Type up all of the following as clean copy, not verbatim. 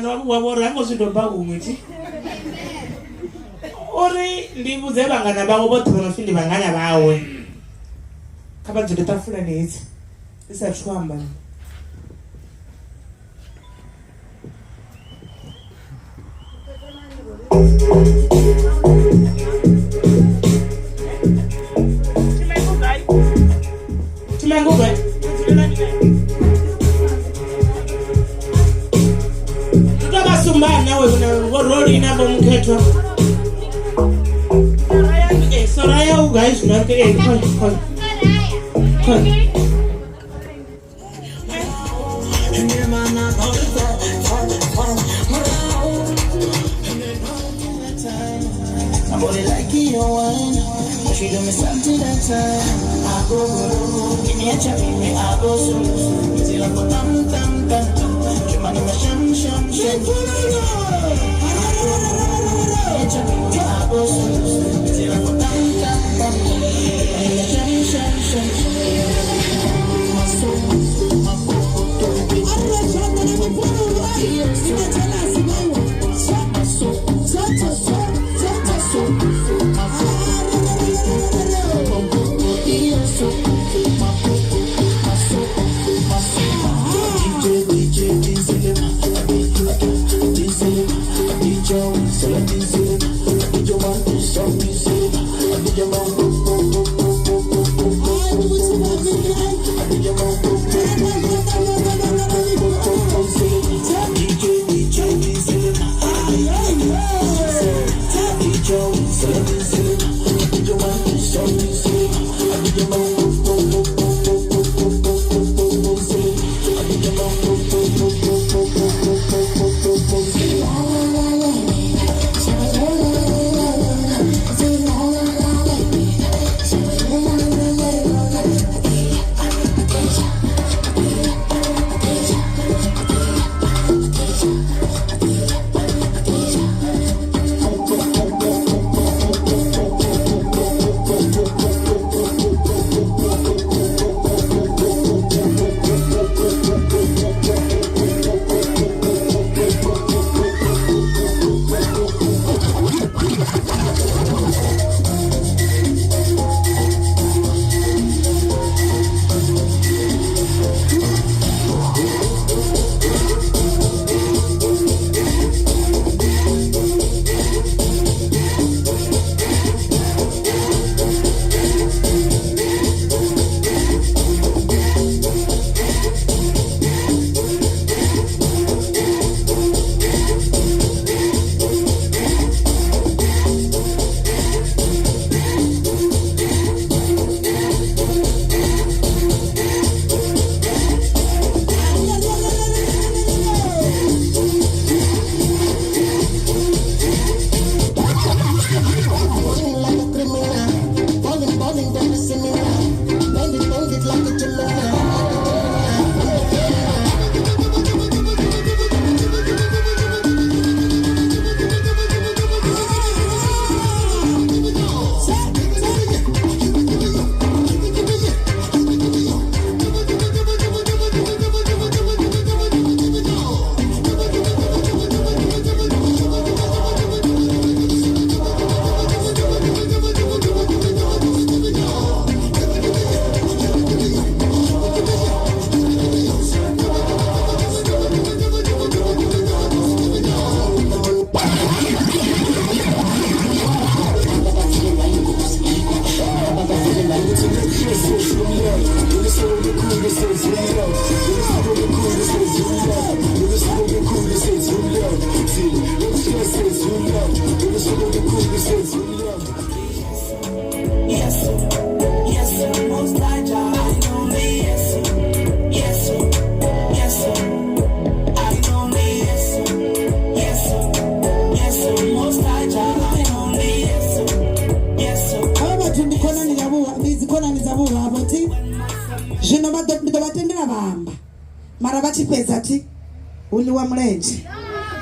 mwana wavho rango zvindoba humweti uri ndivudze vangana vavo vothe vanofi ndi vangana vawe kha vha dzule tafulani hedzi isathu amba Timangugai tutavasumbana nawe ngoroli inavo mukhetwa Soraya ugai zvinoke Somebody like you one, she do me something that time. I go, give me a chop, give me a go so. Till I go tam tam tam tam. You man me sham sham sham. I go, give me a chop, give me a go so. Till I go tam tam tam. Sham sham sham. My soul, my coco to be. My Marabachipezati, uli wa mlenji.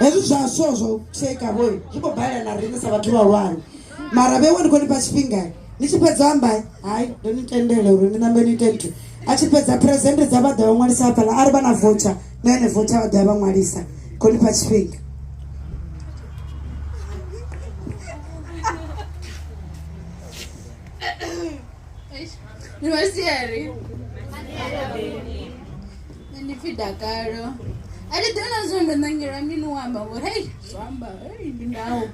Ezu zashozo cheka boy. Kiko baya na ringa sabatu wa wani. Marabe wani koni pachipinga. Nichipeza ambai. Hai, doni tendele uri nina mbeni tentu. Achipeza presente zabada wa mwalisa hapala. Arba na vocha. Nene vocha wa daba mwalisa. khoni pa tshifhinga. Ni wasiari. Ni fidakaro. Ali dona zondo nangira minu wamba wo hey swamba hey ndinawo.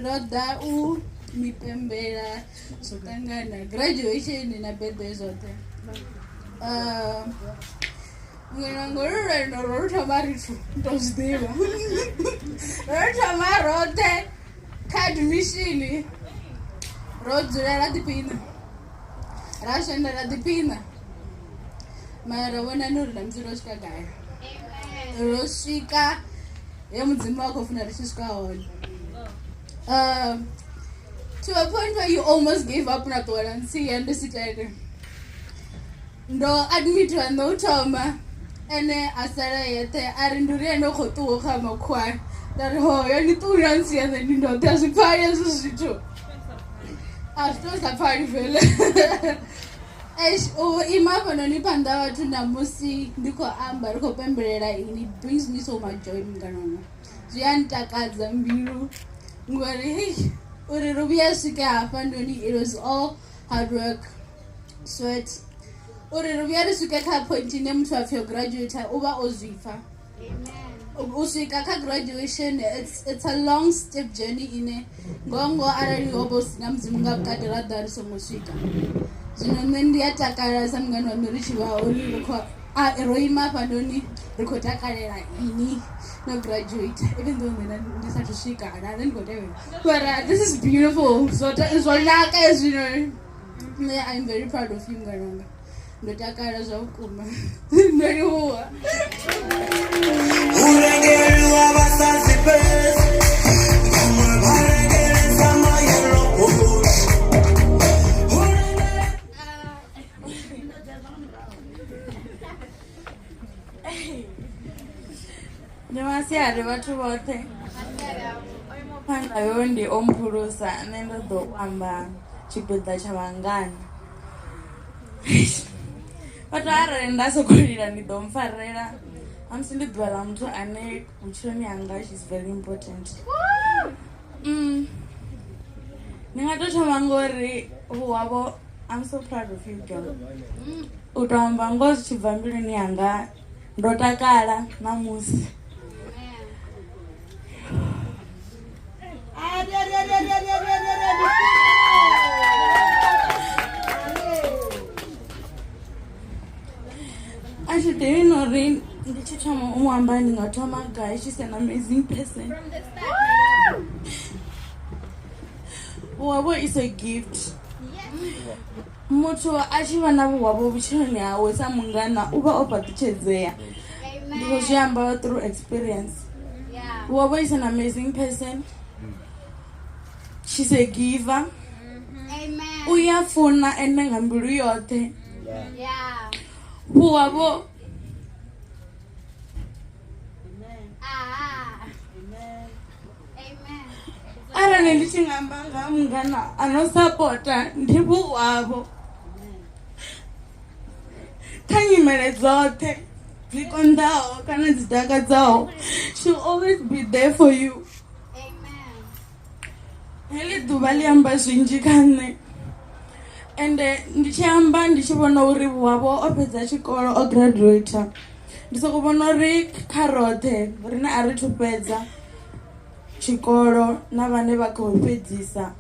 Roda u mipembera sotangana graduation na birthday zote. Ngorora no rota maritu tosdeva. Rota marote kad mishini. Rodzura la dipina. Rashenda la dipina. Mara wana nuru na mzuri roshika gaya. Roshika ya mzimu wako funa roshika honi. To a point where you almost gave up na tola nsi and decided. Ndo admit wa no toma. Ene asara yete arinduria no kotu kama kwa. Dari ho yani tu nsi ya ndo tasi paya susitu. After safari vele. Imava noni panda watu na musi ndiko amba ndiko pemberera ini brings me so much joy mnganona. Ziyantakaza mbiru. Ngwari hey uri rubia sike hapa ndoni it was all hard work, sweat. Uri rubia sike ka point ine mtu afyo graduate uba ozwifa. Amen. Usika ka graduation it's a long step journey ine ngongo arali obos namzimunga kadira dari somoswika. Zino nendi atakara samngano norichi wa uri riko eroima pandoni riko takarera ini no graduate even though I decided to shake and I didn't go there. But this is beautiful. So that is what as you know. Yeah, I'm very proud of you, Garanga. The takara zo kuma. Very well. Demasiado watu wote. Panda yondi ompurusa nendo do kwamba chipedza chavangani. Watu arenda sokulira ndidomfarera. Amsindidwala mtu ane uchoni anga is very important. Ningatosha mangori huwavo. I'm so proud of you, girl. Utamba ngozi chivambili ni anga ndotakala namusi. Actually, do you know Rain? The teacher Mwambani Ngatoma guy, she's an amazing person. Wabo is a gift. Moto achiva na wabo bichoni awe samungana uba opatichezea. Because you through experience. Wabo is an amazing person. She's a giver. Amen. Uyafuna enengambiru yote. Yeah. Wabo. Amen. Amen. Amen. Ara nelichingambanga mngana anosupporta ndibu wabo. Kanyimele zote zikondao kana zidaka zao. She'll always be there for you. Hele duvali amba zwinjikane. Ende ndichiamba ndichibona uri wabo opedza chikolo o graduate. Ndisokubona uri karothe rina ari tupedza chikolo na vane vakopedzisa.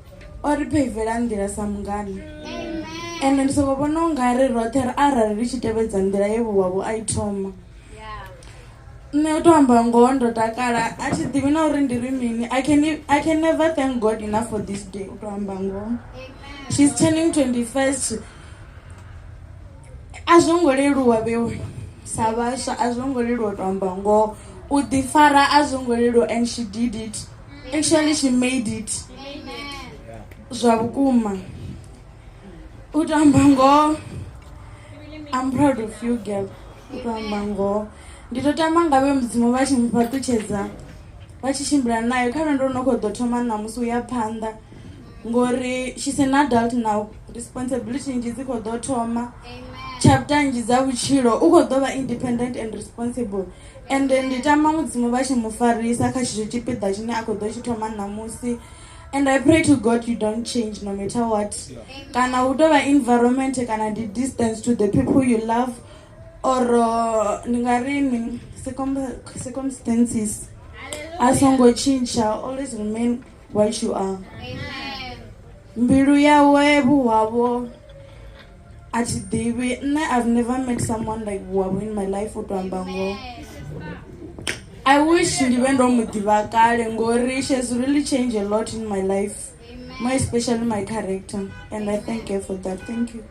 Ori pevela ndira samungani. Amen. Ende ndisokubona ungari rothe arari richitevedza ndira yevo wabo aitoma. Neutamba ngondo takara achidivina uri ndiri mini. I can never thank God enough for this day. Utamba ngo. She's turning 21st. Azongolelwa bewe. Sabasha azongolelwa utamba ngo. Udifara azongolelwa and she did it. Actually she made it. Amen. Zwabukuma. Utamba ngo. I'm proud of you, girl. Utamba ngo. Nditotama ngabe mzimu vachimupatuchedza vachishimbira nayo kana ndonokodotoma namusi uyaphanda ngori she's an adult now, responsibility nje dzikodotoma. Amen. chapter nji dza vhutshilo u khou ḓo vha independent and responsible ende ndi tama mudzimu vha tshi mu farisa kha tshetsho tshipiḓa tshine a khou ḓo tshi thoma ṋamusi. And I pray to God you don't change no matter what. Kana hu tou vha environment kana ndi distance to the people you love or ndi nga ri ni circumstances a songo tshintsha, always remain what you are. Mbilu yawe vhuwavho a thi ḓivhi nṋe, I've never met someone like vhuwavho in my life u to amba ngoho. I wish ndi vhe ndo mu ḓivha kale ngori she has really changed a lot in my life, more especially my character, and I thank her for that. Thank you.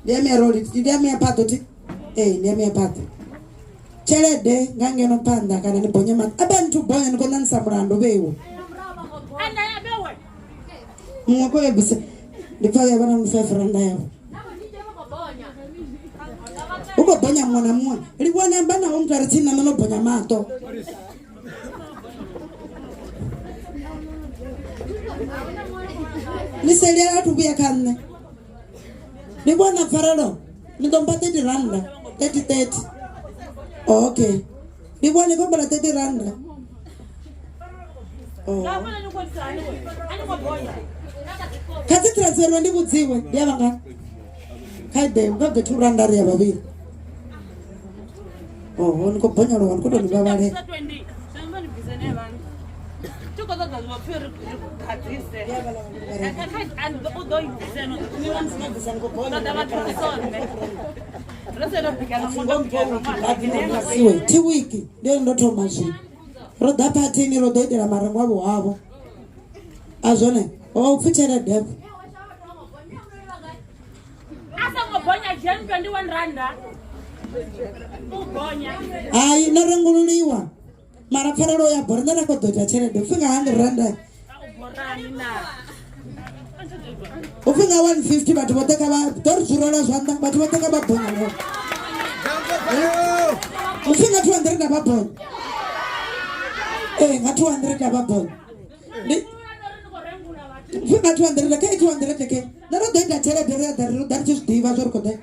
Dia mi roli, dia mi apato ti. Dia mi apato. Chelede ngangeno panda kana ni bonya mat. Abantu bonya ni kona nsamrando bewo. Anda ya bewe. Mwako ebise. Ndifaya bana msafranda yao. Uko bonya mwana mwana. Liwana bana umtu aratina mano bonya mato. Niselia watu bia kanne. Ni bwana farado. Ni kompa 30 randa. 30. Oh, okay. Ni bwana kompa 30 randa. Oh. Kati transfer ndi kudziwe. Dia banga. Kaide ngabde 2 randa ya babiri. Oh, niko bonya lo wankoto ni babale. Tiwiki ndio ndoto maji roda patini roda ila marango wabo wabo azone ufitera depo asa ngobonya jen 21 randa ubonya ai narangululiwa mara faralo ya borda na kodota chere finga 100 randa ufinga 150 batu boteka ba torjurala zwanda batu boteka ba bonya ufinga 200 na ba bonya nga 200 na ba bonya ufinga 200 na ke 200 ke naro denda chere dere dar just diva zor kode.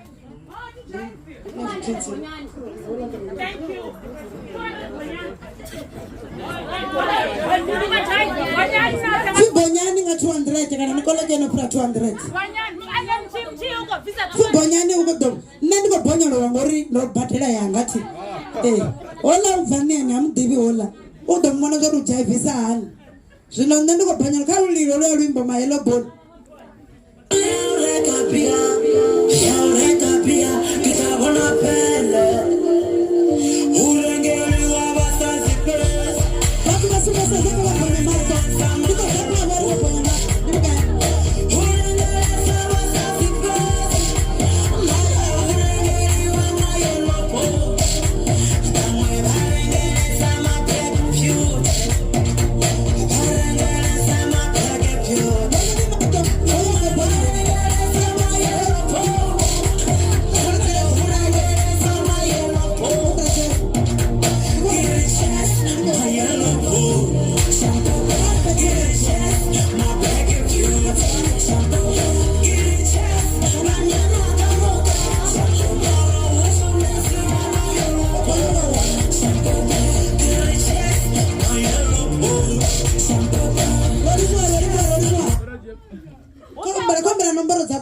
Thank you. Fibonyani nga 200 kana nikoloje no pra 200. Fibonyani ukodo nandi ko bonyolo wangori no batela yangati. Ola uvane ngamdivi ola. Udo mwana zo rujavisa hani. Zvino nandi ko bonyolo ka ulilo lo lwimbo maelo bon. Kitabona pele.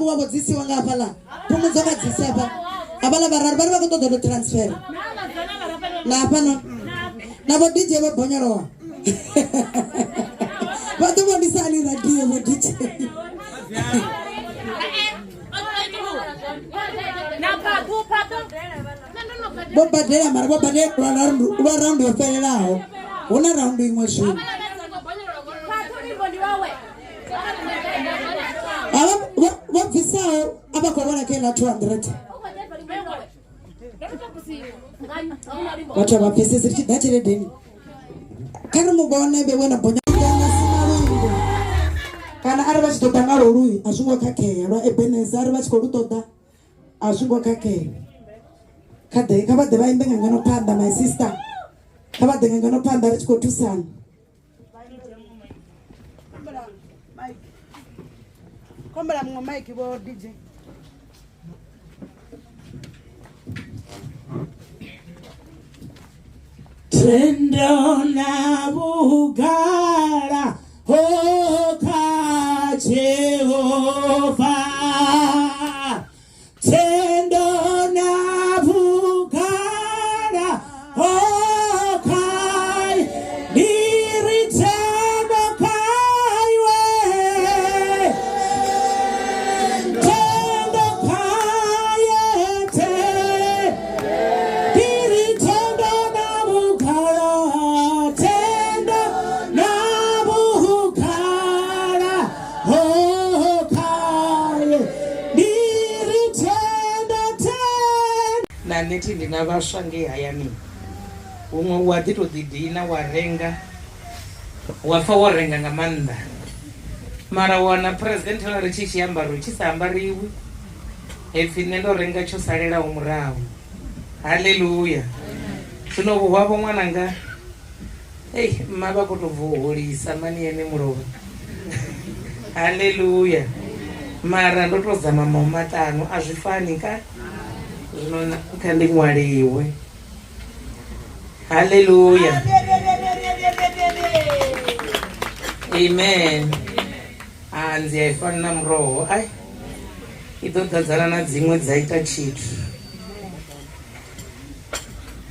hafhu wa vhudzisiwa nga hafhaḽa phumudzo nga dzisi hafha havhaḽa vhararu vha ri vha khou ṱoḓa u transfer na hafhano na vho DJ vho bonyolowa vha ḓo vhonisa ani radio vho DJ vho badela mara vho badela lwa raundi yo fhelelaho hu na raundi iṅwe zwino vho bvisaho a vha khou vhona kha iḽa 200 vhathu a vha pfesesi ri tshi ḓa tsheledeni kha ri muvhone vhewe na bonya kana arali vha tshi ṱoḓa nga loluyi a zwi ngo khakhea lwa ebeneza arali vha tshi khou lu ṱoḓa a zwi ngo khakhea kha vha ḓe vha imbe nga ngano phanḓa my sister kha vha ḓe nga ngano phanḓa ri tshi khou thusana kombela muṅwe maiki vho DJ Tendo na bugala hoka Jehova Tendo na bugala hoka diri tendo kaiwe Tendo kayete diri tendo na bugala Tendo na bugala hoka diri tendo na neti ndina vhaswa ngei hayani umwe wa ḓi to ḓidina wa renga wa pfa wo renga nga maanḓa mara wana president ri tshi tshiambaro tshi sa ambariwi hepfi nṋe ndo renga tsho salelaho murahu haleluya zwino vhuwavho ṅwananga mma vha khou tou bvuholisa mani ene mulovha haleluya mara ndo to zama mahumatano a zwi fani ka zwino kha ndi ṅwaliwe haleluya amen anzi a i fani na muroho ai i ḓo ḓadzana na dziṅwe dza ita tshithu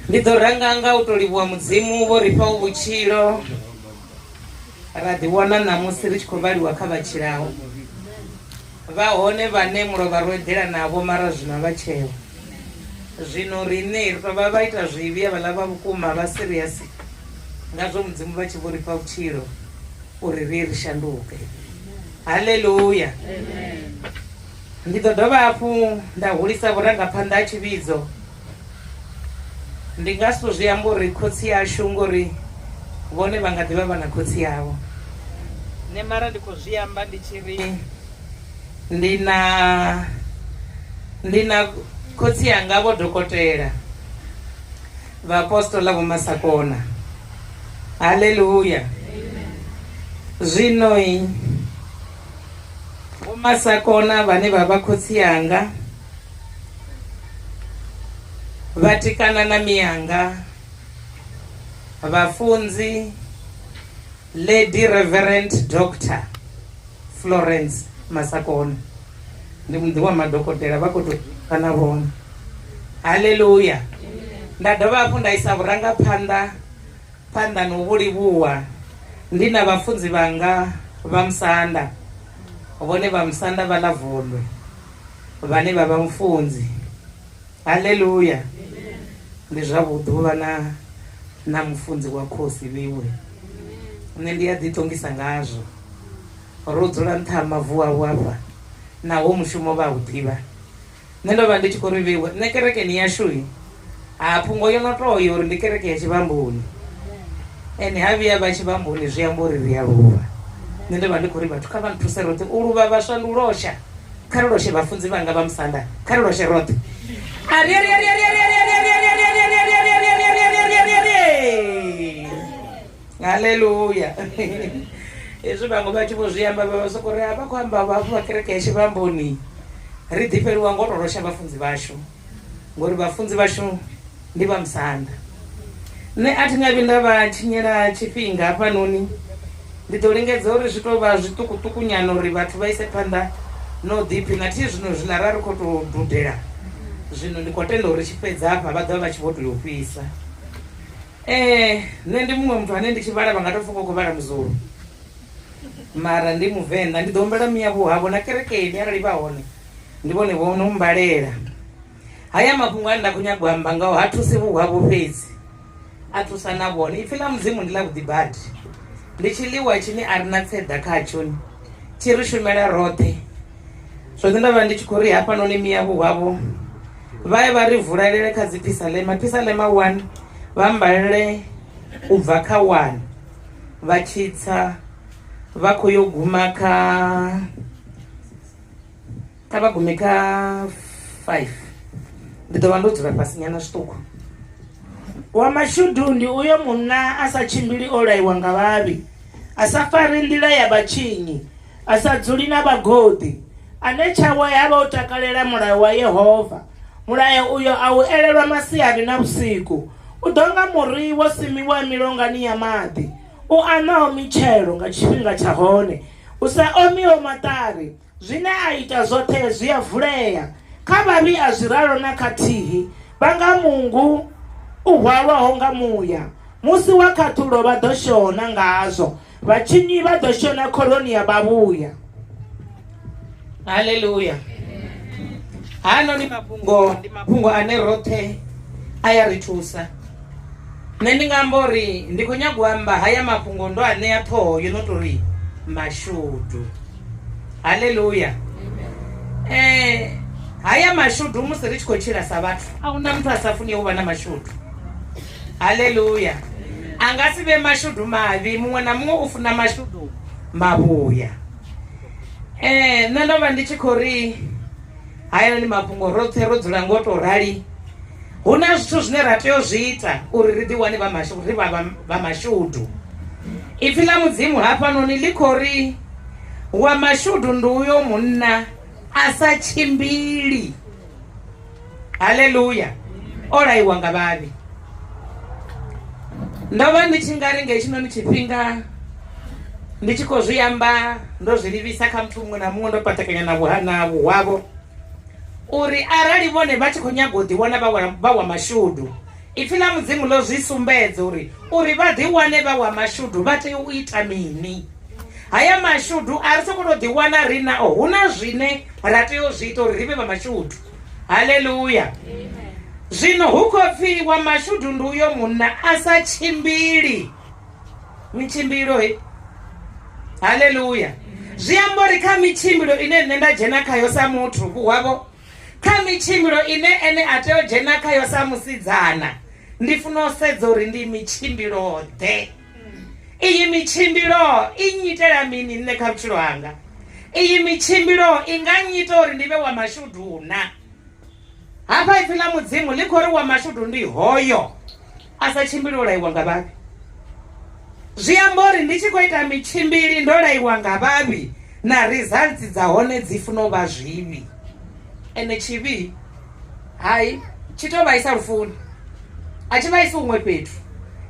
ndi ḓo ranga nga u to livhuwa mudzimu vho ri fha vhutshilo ra ḓiwana ṋamusi ri tshi khou vhaliwa kha vhatshilaho vha hone vhane mulovha ro eḓela navho mara zwino vha tsheo zwino riṋe ri tou vha vha ita zwivhi havhaḽa vha vhukuma vha serious ngazwo mudzimu vha tshi vho ri fha vhutshilo uri ri shanduke haleluya ndi ḓo dovha hafhu nda hulisa vhurangaphanḓa ha tshivhidzo ndi nga si zwi amba uri khotsi yashu ngori vhone vha nga ḓivha vha na khotsi yavho nṋe mara ndi khou zwi amba ndi tshi ri ndi na khotsi yanga vho dokotela vha apostola vho Masakona haleluya zwino vho Masakona vhane vha vha khotsi yanga vatikana na miyanga vafunzi Lady Reverend Dr. Florence Masakona ndi muḓi wa madokotela vha khou tou kana vhona haleluya nda dovha hafhu nda isa vhurangaphanḓa na u vhulivhuwa ndi na vhafunzi vhanga vha Musanda vhone vha Musanda vha ḽa Vondwe vhane vha vha mufunzi haleluya ndi zwavhuḓi u vha na mufunzi wa khosi vhiwe nṋe ndi a ḓiṱongisa ngazwo ro dzula nṱha ha mavu avho afha naho mushumo vha u ḓivha nṋe ndo vha ndi tshi khou ri vhiwe nṋe kerekeni yashu phungo yo no toyo uri ndi kereke ya Tshivhamboni ene ha vhuya vha Tshivhamboni zwi amba uri ri a luvha nṋe ndo vha ndi khou ri vhathu kha vha nthuse roṱhe u luvha vhaswa ndi u losha kha ri loshe vhafunzi vhanga vha Musanda kha ri loshe roṱhe haleluya hezwi vhaṅwe vha tshi vho zwi amba vha soko ri vha khou amba vhafu vha kereke ya Tshivhamboni ri ḓifheliwa ngo to losha vhafunzi vhashu ngori vhafunzi vhashu ndi vha Musanda nṋe a thi nga vhi nda vha tshinyela tshifhinga hafhanoni ndi ḓo lingedza uri zwi tou vha zwiṱukuṱuku nyana uri vhathu vha ise phanḓa no ḓiphina thi zwino zwiḽa ra ri khou tou dudela zwino ndi khou tenda uri tshi fhedza hafha vha ḓovha vha tshi vho tou fhisa. Nṋe ndi muṅwe muthu ane ndi tshi vhala vha nga tou pfha khou vhala muzulu mara ndi muvenḓa ndi ḓo humbela miya vhuhavho na kerekeni arali vha hone ndi vhone vho no mmbalela. Haya mafhungo ane nda khou nyaga u amba ngao ha thusi vhuhavho fhedzi a thusa na vhone. Ipfhi ḽa mudzimu ndi ḽa vhuḓi badi, ndi tshiḽiwa tshine a ri na tseda khatsho tshi ri shumela roṱhe. Zwoṱhe nda vha ndi tshi khou ri hafhanoni miya vhuhavho vha ye vha ri vulalele kha dzi phisalema 1 vha mbalele u bva kha 1 vha tshitsa vha khou yo guma kha vha gume kha 5. Ndi ḓo vha ndo dzula fhasi nyana zwiṱuku. Wa mashudu ndi uyo munna a sa tshimbili o laiwa nga vhavhi, a sa fari nḓila ya vhatshinyi, a sa dzuli na vhagodi, ane tshawe ya vha u takalela mulayo wa Yehova. Mulayo uyo a u elelwa masiari na vhusiku. U ḓo nga muri wo simiwa milongani ya maḓi, u anaho mitshelo nga tshifhinga tsha hone, u sa omiho maṱari. Zwine a ita zwoṱhe zwi a vulea, kha vhavhi a zwi ralo na khathihi. Vha nga mungu u hwalwaho nga muya, musi wa khathulo vha ḓo shona ngazwo, vhatshinyi vha ḓo shona kholoni ya vhavhuya. Haleluya. Hano ndi mafhungo ane roṱhe a ya ri thusa. Nṋe ndi nga amba uri ndi khou nyaga u amba haya mafhungo ndo a ṋea ṱhoho yo no tori mashudu. Haleluya. Haya mashudu musi ri tshi khou tshila sa vhathu ahuna muthu a sa funiho u vha na mashudu. Haleluya. A nga si vhe mashudu mavhi, muṅwe na muṅwe u funa mashudu mavhuya. Nṋe ndo vha ndi tshi khou ri haya ndi mafhungo roṱhe ro dzula ngo to rali. Hu na zwithu zwine ra tea u zwi ita uri ri ḓiwane vha mashudu. Ipfhi ḽa mudzimu hafhanoni ḽi khou ri wa mashudu ndi uyo munna a sa tshimbili. Haleluya. O laiwa nga vhavhi. Ndo vha ndi tshi nga ri nga hetshinoni tshifhinga ndi tshi khou zwi amba ndo zwi livhisa kha muthu muṅwe na muṅwe ndo patakanya na vhuhavho uri arali vhone vha tshi khou nyaga u ḓiwana vha wa mashudu, ipfhi ḽa mudzimu ḽo zwi sumbedza uri vha ḓiwane vha wa mashudu vha tea u ita mini. Haya mashudu a ri sokou tou ḓiwana ri nao, hu na zwine ra tea u zwi ita uri ri vhe vha mashudu. Haleluya. Zwino hu khou pfhi wa mashudu ndi uyo munna a sa tshimbili mitshimbilo he. Haleluya. Zwi amba uri kha mitshimbilo ine nṋe nda dzhena khayo sa muthu vhuhavho, kha mitshimbilo ine ene a tea u dzhena khayo sa musidzana, ndi funa u sedza uri ndi mitshimbilo ḓe. Iyi mitshimbilo i nyitela mini nṋe kha vhutshilo hanga? Iyi mitshimbilo i nga nyita uri ndi vhe wa mashudu na? Hafha ipfhi ḽa mudzimu ḽi khou ri wa mashudu ndi hoyo a sa tshimbili o laiwa nga vhavhi. Zwi amba uri ndi tshi khou ita mitshimbili ndo laiwa nga vhavhi na results dza hone dzi funa u vha zwivhi. Ene tshivhi hai tshi tou vhaisa lufuni, a tshi vhaisi huṅwe fhethu.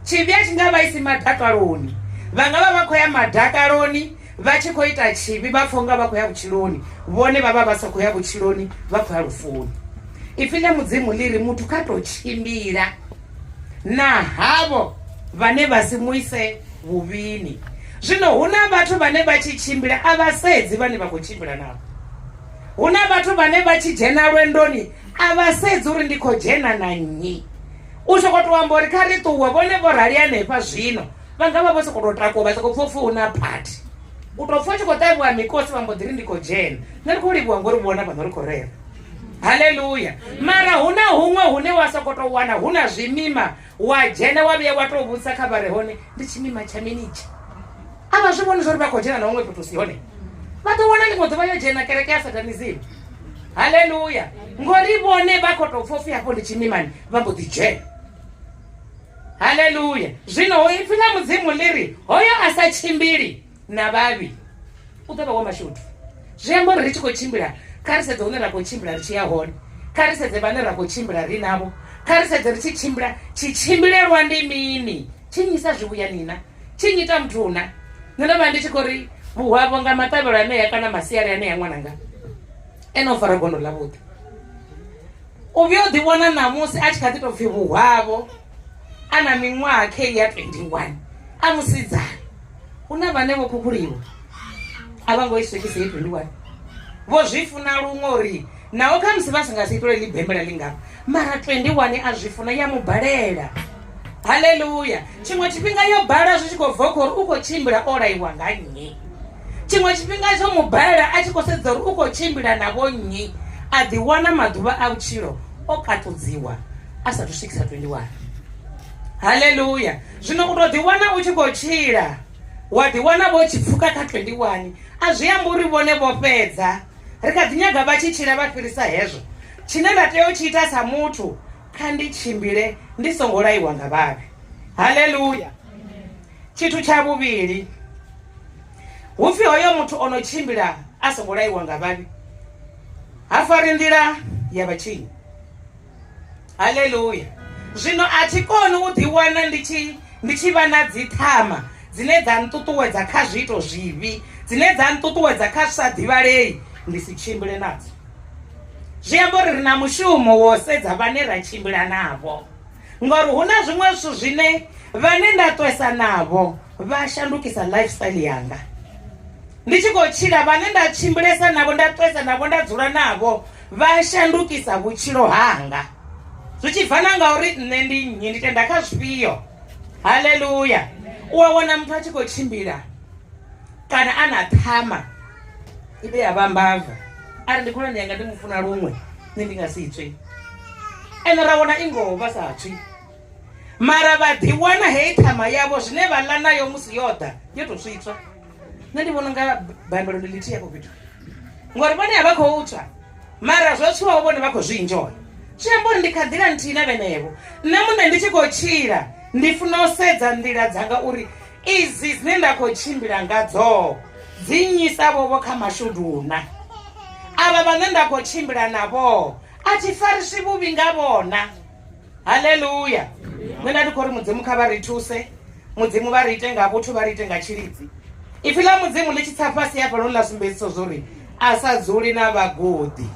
Tshivhi a tshi nga vhaisi madakaloni. Vha nga vha vha khou ya madakaloni vha tshi khou ita tshivhi vha pfha unga vha khou ya vhutshiloni, vhone vha vha vha sa khou ya vhutshiloni vha khou ya lufuni. Ipfhi ḽa mudzimu ḽi ri muthu kha tou tshimbila na havho vhane vha si muise vhuvhini. Zwino hu na vhathu vhane vha tshi tshimbila a vha sedzi vhane vha khou tshimbila navho. Hu na vhathu vhane vha tshi dzhena lwendoni a vha sedzi uri ndi khou dzhena na nnyi. U sokou tou amba uri kha ri ṱuwe vhone vho rali hanefha zwino vha nga vha vho sokou tou takuwa vha sokou pfha upfhi hu na phathi. U tou pfha u tshi khou ṱavhiwa mikosi vha mbo ḓi ri ndi khou dzhena. Nṋe ri khou livhuwa ngori vhona fhano ri khou rera. Haleluya. Mara hu na huṅwe hune wa sokou tou wana hu na zwimima wa dzhena wa vhuya wa tou vhudzisa kha vha re hone ndi tshimima tsha minitshi. A vha zwi vhoni zwo ri vha khou dzhena na huṅwe fhethu si hone. Vha ḓo wana ḽiṅwe ḓuvha yo dzhena kereke ya satanism. Haleluya. Ngori vhone vha khou tou pfha upfhi hafho ndi tshimimani vha mbo ḓi dzhena. Haleluya. Zwino ipfhi ḽa mudzimu ḽi ri hoyo a sa tshimbili na vhavhi u ḓo vha wa mashudu. Zwi amba uri ri tshi khou tshimbila kha ri sedze hune ra khou tshimbila ri tshi ya hone, kha ri sedze vhane ra khou tshimbila ri navho, kha ri sedze ri tshi tshimbila tshitshimbilelwa ndi mini, tshi nyisa zwivhuya nina, tshi nyita muthu na. Nṋe ndo vha ndi tshi khou ri vhuhavho nga maṱavhelo anea kana masiari anea ṅwananga ene o fara gondo ḽa vhuḓi. U vhuya u ḓi vhona ṋamusi a tshi kha ḓi tou pfhi vhuwavho a na miṅwaha khe ya 21 a musidzana. Hu na vhane vho khukhuliwa a vha ngo i swikisa i 21 vho zwi funa luṅwe uri naho kha musi vha si nga si itole ḽi bembela ḽingafha mara 21 a zwi funa ya mubalela. Haleluya. Tshiṅwe tshifhinga yo bala zwi tshi khou bva khori u khou tshimbila o laiwa nga nnyi. Tshiṅwe tshifhinga tsho mubalela a tshi khou sedza uri u khou tshimbila navho nnyi a ḓi wana maḓuvha a vhutshilo o katudziwa a sathu swikisa 21. Haleluya. Zwino u to ḓi wana u tshi khou tshila wa ḓi wana vho tshi pfuka kha 21 a zwi amba uri vhone vho fhedza. Ri kha ḓi nyaga vha tshi tshila vha fhirisa hezwo. Tshine nda tea u tshi ita sa muthu kha ndi tshimbile ndi songo laiwa nga vhavhi. Haleluya. Tshithu tsha vhuvhili hupfi hoyo muthu ono tshimbila a songo laiwa nga vhavhi ha fari nḓila ya vhatshinyi. Haleluya. Zwino a thi koni u ḓi wana ndi tshi vha na dzi ṱhama dzine dza nṱuṱuwedza kha zwiito zwivhi dzine dza nṱuṱuwedza kha sa ḓivhalei ndi si tshimbile nadzo. Zwi amba uri ri na mushumo wo sedza vhane ra tshimbila navho ngori hu na zwiṅwe zwithu zwine vhane nda ṱwesa navho vha shandukisa lifestyle yanga. Ndi tshi khou tshila vhane nda tshimbilesa navho nda ṱwesa navho nda dzula navho vha shandukisa vhutshilo hanga. Zwi tshi bva na ngauri nṋe ndi nnyi ndi tenda kha zwifhio. Haleluya. U a wana muthu a tshi khou tshimbila kana a na ṱhama ibe ya vha mbava ari ndi khulwane yanga ndi mufuna luṅwe nṋe ndi nga si tswe ene ra wana ingoho vha sa tswi mara vha ḓi wana hei ṱhama yavho zwine vha ḽa nayo musi yo ḓa yo tou switswa. Nṋe ndi vhona nga bambelo ndi ḽithihi hafho fhethu ngori vhone a vha khou tswa mara zwo tswiwaho vhone vha khou zwi enjoy. Zwi amba uri ndi kha nḓila nthihi na vhenevho. Nṋe muṋe ndi tshi khou tshila ndi funa u sedza nḓila dzanga uri izi dzine nda khou tshimbila ngadzo dzi nnyisa vhovho kha mashuduna. Ava vhane nda khou tshimbila navho a thi farisi vhuvhi nga vhona. Haleluya. Nṋe nda ndi khou ri mudzimu kha vha ri thuse. Mudzimu vha ri ite nga vhuthu vha ri ite nga tshilidzi. Ipfi ḽa mudzimu ḽi tshi tsa fhasi hafha ḽo ḽa sumbedziso zwori a sa dzuli na vhagodi.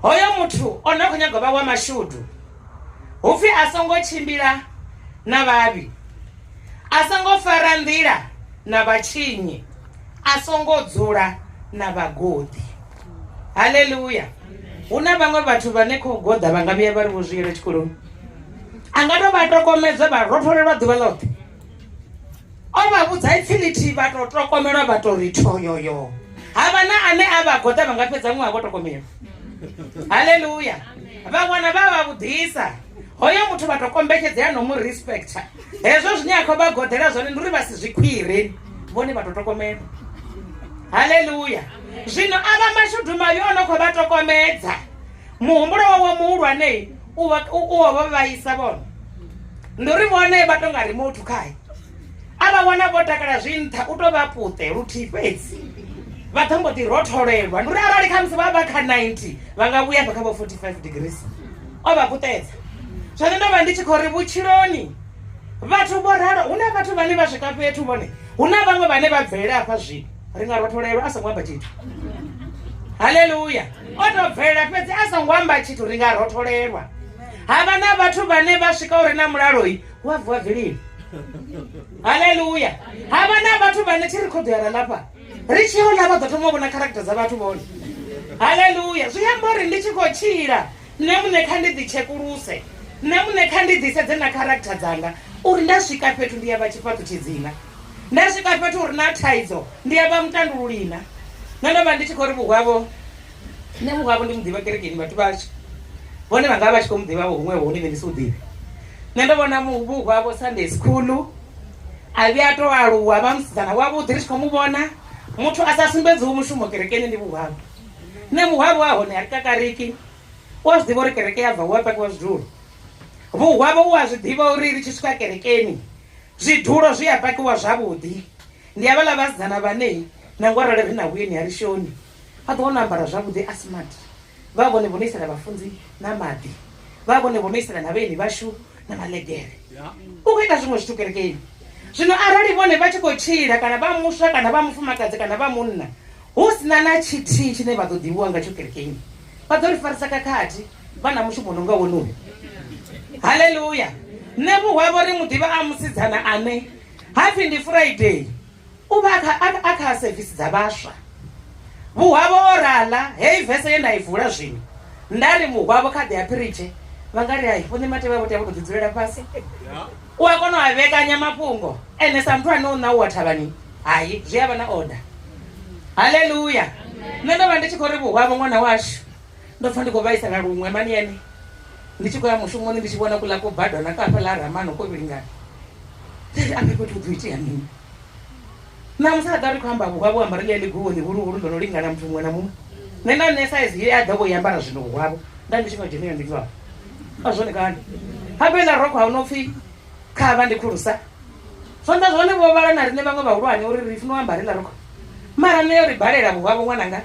Hoyo muthu o no khou nyaga u vha wa mashudu hupfi a songo tshimbila na vhavhi a songo fara nḓila na vhatshinyi a songo dzula na vhagodi. Haleluya. Hu na vhaṅwe vhathu vhane khou goḓa vha nga vhuya vha ri vho zwiyela tshikoloni a nga tou vha tokomedzwa vha rotholelwa ḓuvha ḽoṱhe o vha vhudza ipfi ḽithihi vha tou tokomelwa vha tou ri thoyoyo. Havha na ane a vha goḓa vha nga fhedza ṅwaha vho tokomelwa. Haleluya. Vha wana vha vha vhudisa hoyo muthu vha tou kombetshedzea no mu respecta hezwo zwine a khou vha goḓela zwone ndi uri vha si zwi khwire vhone vha tou tokomela. Haleluya. Zwino ava mashudu mavhi o no khou vha tokomedza muhumbulo wawe muhulwane u vha vhaisa vhone ndi uri vhone vha tou nga remote khae a vha wana vho takala zwi nṱha u tou vha puṱe luthihi fhedzi vha ḓo mbo ḓi rotholelwa ndi uri arali kha musi vha vha kha 90 vha nga vhuya kha vho 45 degrees o vha puṱedza. Zwone ndo vha ndi tshi khou ri vhutshiloni vhathu vho ralo hu na vhathu vhane vha swika fhethu vhone hu na vhaṅwe vhane vha bvelela hafha zwino ri nga rotholelwa a songo amba tshithu. Haleluya. O tou bvelela fhedzi a songo amba tshithu ri nga rotholelwa. Havha na vhathu vhane vha swika uri na mulaloyi wa vuwa bvelini. Haleluya. Havha na vhathu vhane thi ri khoḓo ya lapha ri tshi yo lava ḓo thoma u vhona character dza vhathu vhone. Haleluya. Zwi amba uri ndi tshi khou tshila nṋe muṋe kha ndi ḓi tshekuluse nṋe muṋe kha ndi ḓi sedze na character dzanga uri nda swika fhethu ndi ya vha tshifhaṱo tshidzinga nda swika fhethu uri na thaidzo ndi ya vha mutandululina. Nṋe ndo vha ndi tshi khou ri vhuhwavho nṋe vhuhwavho ndi muḓivha kerekeni vhathu vhashu vhone vha nga vha tshi khou muḓivha huṅwe hune ndi si u ḓivhi. Nṋe ndo vhona vhuhwavho Sunday school a vhuya a tou aluwa vha musidzana wavhuḓi ri tshi khou mu vhona muthu a sa sumbedziho mushumo kerekeni ndi vhuhwavho. Nṋe vhuhwavho ha hone a ri kakariki u a zwi ḓivha uri kereke ya bva hu a pakiwa zwidulo. Vhuhwavho u a zwi ḓivha uri ri tshi swika kerekeni zwidulo zwi a pakiwa zwavhuḓi. Ndi havhaḽa vhasidzana vhane na ngo arali ri na vhuyeni ha ri shoni vha ḓo wana ambara zwavhuḓi a smart vha vhone vho no isela vhafunzi na maḓi vha vhone vho no isela na vhaeni vhashu na maḽegere u khou ita zwiṅwe zwithu kerekeni. Zwino arali vhone vha tshi khou tshila kana vha muswa kana vha mufumakadzi kana vha munna hu sina na tshithihi tshine vha ḓo ḓivhiwa nga tsho kerekeni. Vha ḓo ri farisa khakhathi vha na mushumo no nga wonoyo. Haleluya. Nṋe vhuhwavho ri muḓivha a musidzana ane hapfi ndi Friday u vha a kha sevisi dza vhaswa. Vhuhwavho o rala heyi vese ye nda i vula zwino nda ri muhwavho kha ḓi a phiritshe vha nga ri hai vhone matevha vho tea vho tou ḓi dzulela fhasi. U a kona u a vhekanya mafhungo ene sa muthu ane o ṋauwa thavhani hai zwi a vha na order. Haleluya. Nṋe ndo vha ndi tshi khou ri vhuhwavho ṅwana washu ndo pfa ndi khou vhaisala luṅwe mani ene ndi tshi khou ya mushumoni ndi tshi vhona kuḽa ko badwa na kafha ḽa ramano ko vhilingana ape fhethu hu ḓo itea mini. Namusi a ḓa ri khou amba vhuhwavho amba ri ḽia ḽiguwo ḽihuluhulu ndo no lingana muthu muṅwe na muṅwe. Nṋe na nṋe saizi ye a ḓo vho i ambara zwino vhuhwavho nda ndi tshi khou dzheneya ndi vhapo a zwone kana habe ḽa rokho a hu no pfhi kha vha ndi khulusa zwonda zwone vho vhala na riṋe vhaṅwe vhahulwane uri ri funa u amba ri ḽa rokho mara nṋe yo ri balela vhuhwavho ṅwananga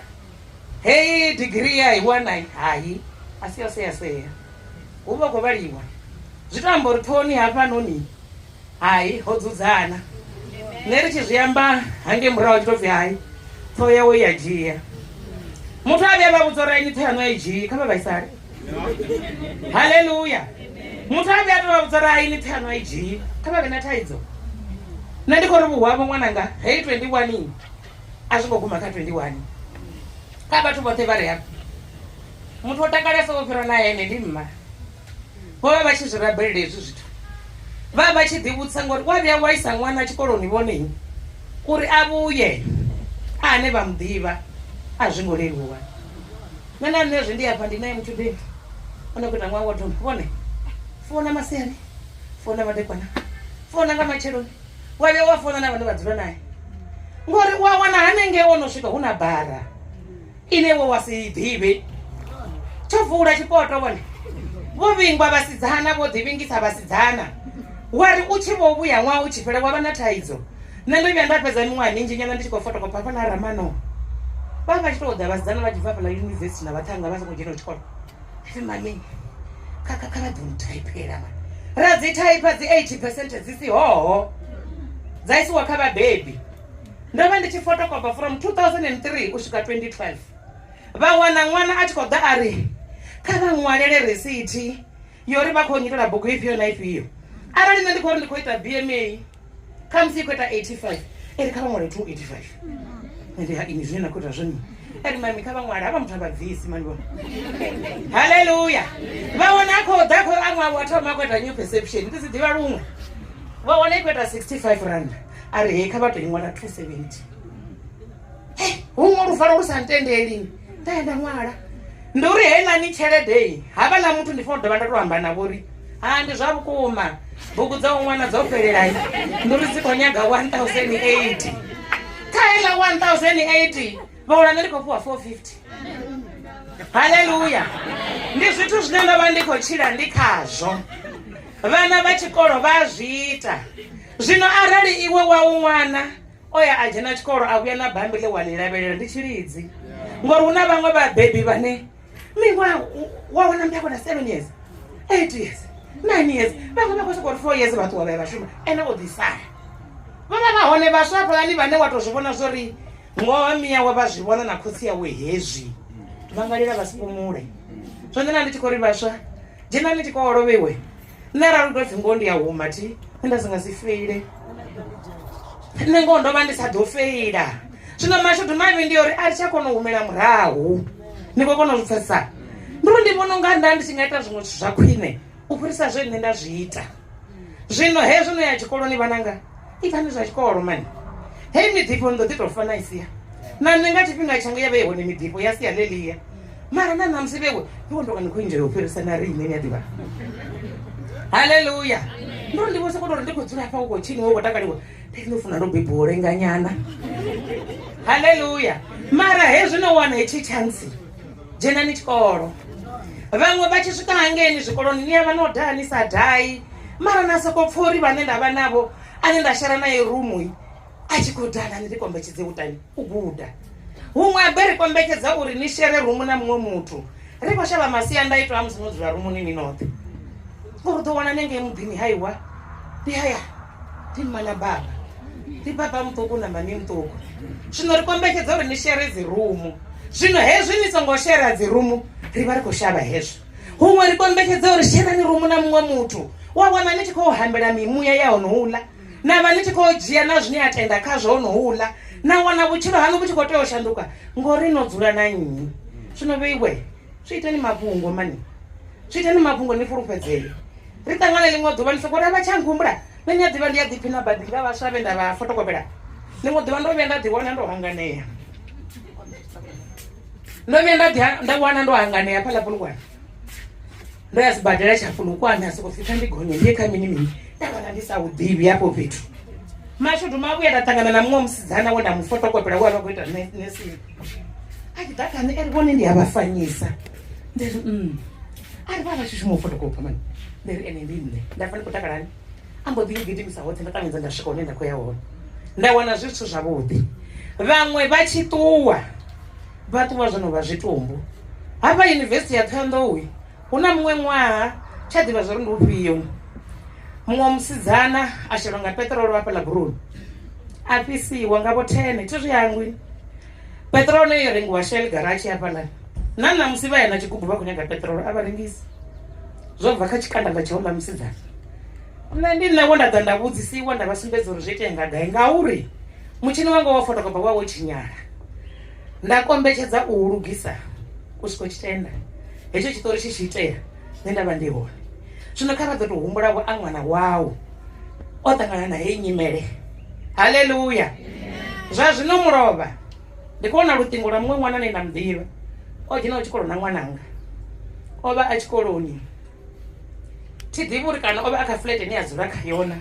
heyi digiri ya i wanai hai a si yo seya hu vha khou vhaliwa zwi to amba uri ṱhoni hafhanoni hai ho dzudzana. Nṋe ri tshi zwi amba hange murahu tshi to pfhi hai ṱhoho yawe ya dzhia muthu a vhuya vha vhudza uri aini ṱhoho yaṋu a i dzhii kha vha vhaisale. Haleluya. Muthu a vhuya to vha vhudza uri aini ṱhoho yaṋu a i dzhii kha vha vhe na thaidzo. Nṋe ndi khou ri vhuhwavho ṅwananga heyi 21 a zwi khou guma kha 21 kha vhathu vhoṱhe vha ri hafha muthu o takalesa wo fhira na ene ndi mma vho vha vha tshi zwi rabelela hezwi zwithu vha vha tshi ḓivhutsa ngori wa vhuya wa isa ṅwana tshikoloni vhonei uri a vhuye ane vha muḓivha a zwi ngo leluwa. Nṋe na nṋe zwi ndi hafha ndi naye mutshudeni one kuita ṅwaha wa thombo vhone fona masiari fona madekwana fona nga matsheloni wa vhuya wa fona na vhane vha dzula naye ngori wa wana hanenge o no swika hu na bara ine wo wa si ḓivhe tsho vula tshipoto vhone vho vhingwa vhasidzana vho ḓivhingisa vhasidzana wari u tshi vho vhuya ṅwaha u tshi fhela wa vha na thaidzo. Nṋe ndo vhuya nda fhedza miṅwaha minzhi nyana ndi tshi khou fotokopa hafha na ramano vha vha tshi to ḓa vhasidzana vha tshi bva fhaḽa yunivesithi na vhaṱhanga vha songo dzhena tshikolo pfhi mami kha vha ḓo nthaipela mani ra dzi thaipa dzi 80% dzi si hoho dza isiwa kha vhabebi. Ndo vha ndi tshi fotokopa from 2003 u swika 2012 vha wana ṅwana a tshi khou ḓa a ri kha vha ṅwalele resithi yori vha khou nyitela bugu ifhio na ifhio arali nṋe ndi khou ri ndi khou ita BMA kha musi i khou ita 85 eri kha vha ṅwale 285 ende ha ini zwine na khou ita zwone eri mami kha vha ṅwale havha muthu a vhabvisi mani vhona. Haleluya. Vha wana a khou ḓa khou a ṅwaha wa thoma a khou ita new perception ndi si ḓivha luṅwe vha wana i khou ita 65 rand a ri hei kha vha tou i ṅwala 270 huṅwe luvalo lu sa ntendeli nda ya nda ṅwala ndi uri heiḽani tshelede havha ḽa muthu ndi funa u dovha nda to amba navho uri ha ndi zwa vhukuma bugu dza u ṅwana dzo fhelelai ndi uri dzi khou nyaga 1080 kha heiḽa 1080 vha wana nṋe ndi khou fhiwa 450. Haleluya. Ndi zwithu zwine ndo vha ndi khou tshila ndi khazwo vhana vha tshikolo vha zwi ita zwino arali iwe wa u ṅwana o ya a dzhena tshikolo a vhuya na bambi ḽe wa ḽi lavhelela ndi tshilidzi ngori hu na vhaṅwe vhabebi vhane miṅwaha wa wana mndu a khou 7 years 8 years 9 years vhaṅwe vha khou sokou ri 4 years vha ṱuwa vha ya vha shuma ene o ḓisala vha vha vha hone vhaswa hafhaḽani vhane wa tou zwi vhona zwo ri ngoho miyawe vha zwi vhona na khotsi yawe hezwi vha nga lila vha si fhumule zwone na ndi tshi khou ri vhaswa dzhenani tshikolo vhewe nṋe arali u tou pfhi ngoho ndi ya huma thi nda si nga si feile nṋe ngoho ndo vha ndi sa ḓo feila zwino mashudu mavhi ndi uri a ri tsha kona u humela murahu ni khou kona u zwi pfesesa ndi uri ndi vhona unga nda ndi tshi nga ita zwiṅwe zwithu zwa khwine u fhirisa zwe nṋe nda zwi ita zwino hezwi no ya tshikoloni vhananga i pfani zwa tshikolo mani hei miḓifho ni ḓo ḓi tou fana i sia na nṋe nga tshifhinga tshanga ya vha ye hone miḓifho ya sia ḽeḽiya mara na namusi vhewe iwo ndo ni khou enjoya u fhirisa na ri ine ni a ḓivha. Haleluya. Ndo ndi vho sokou uri ndi khou dzula hafha u khou tshini wo khou takaliwa ndi ndo funa ndo bebi u lenga nyana. Haleluya. Mara hezwi no wana hetshi chance dzhenani tshikolo vhaṅwe vha tshi swika hangeni zwikoloni ni ya vha no daha ni sa dahi mara na sokou pfha uri vhane nda vha navho ane nda shara naye rumu a tshi khou dala ni ri kombetshedze utani u guda huṅwe a beri kombetshedza uri ni shere rumu na muṅwe muthu ri khou shavha masiandaitwa a musi no dzula rumuni ni noṱhe ngori ḓo wana nenge muḓini haiwa ndi haya ndi mma na baba ndi baba muṱuku na mami muṱuku zvino ri kombetedza uri ni shere dzirumu. Zvino hezvi ni songo shera dzirumu ri va ri kushava hezvo. Humwe ri kombetedza uri sherani rumu na mumwe muthu wa wana ni tshi khou hambela mimuya ya honoula na vha ni tshi khou dzhia na zwine a tenda khazwo honoula na wana vhutshilo hanu vhu tshi khou tea u shanduka ngori no dzula na nnyi. Zwino vheiwe zwi itani mafhungo mani, zwi itani mafhungo ni fulufhedzee. Ri ṱangane ḽiṅwe ḓuvha ni soko ri a vha tsha nkhumbula nṋe ni a ḓivha ndi a ḓiphina badi nga vhaswa vhe nda vha fotokopela. Ḽiṅwe ḓuvha ndo vhuya nda ḓiwana ndo hanganea, ndo vhuya nda wana ndo hanganea phaḽa Polokwane. Ndo ya sibadela tsha Polokwane a soko pfhi ndi gonye ndi kha mini mini nda wana ndi sa u ḓivhi hafho fhethu. Mashudu mavhuya nda ṱangana na muṅwe musidzana we nda mu fotokopela we a vha khou ita nesini. A tshi ḓa kha nṋe ri vhone ndi a vha fanyisa ndi ri a ri vha vha tshi shuma u fotokopa mani. Ndi ri ene ndi nṋe nda pfa ndi khou takalani a mbo ḓi gidimisa hoṱhe nda ṱanganedza nda swika hune nda khou ya hone. Nda wana zwithu zwavhuḓi. Vhaṅwe vha tshi ṱuwa vha ṱuwa zwo no vha zwitumbu. Hafha yunivesithi ya Thohoyandou hu na muṅwe ṅwaha tsha ḓivha zwo ri ndi ufhio. Muṅwe musidzana a shelwa nga peṱirolo hafhaḽa Buruni a fhisiwa nga vho 10 thi zwi hangwi. Peṱirolo yo rengiwa Shell garage hafhaḽa na ṋamusi vha ya na tshigubu vha khou nyaga peṱirolo a vha rengisi. Zwo bva kha tshikandanga tsha uḽa musidzana. Nṋe ndi nṋe wo nda ḓa nda vhudzisiwa nda vha sumbedza uri zwi itea nga gai ngauri mutshini wanga wa fotokopa wa wo tshinyala. Nda kombetshedza u lugisa u swika tshi tenda hetsho tshiṱori tshi tshi itea nṋe nda vha ndi hone. Zwino kha vha ḓo tou humbula vho a ṅwana wau o ṱangana na heyi nyimele. Haleluya. Zwa zwino mulovha ndi khou wana luṱingo lwa muṅwe ṅwana ne nda muḓivha o dzhena tshikolo na ṅwananga o vha a tshikoloni. Thi ḓivhi uri kana o vha a kha flat ine ya dzula kha yona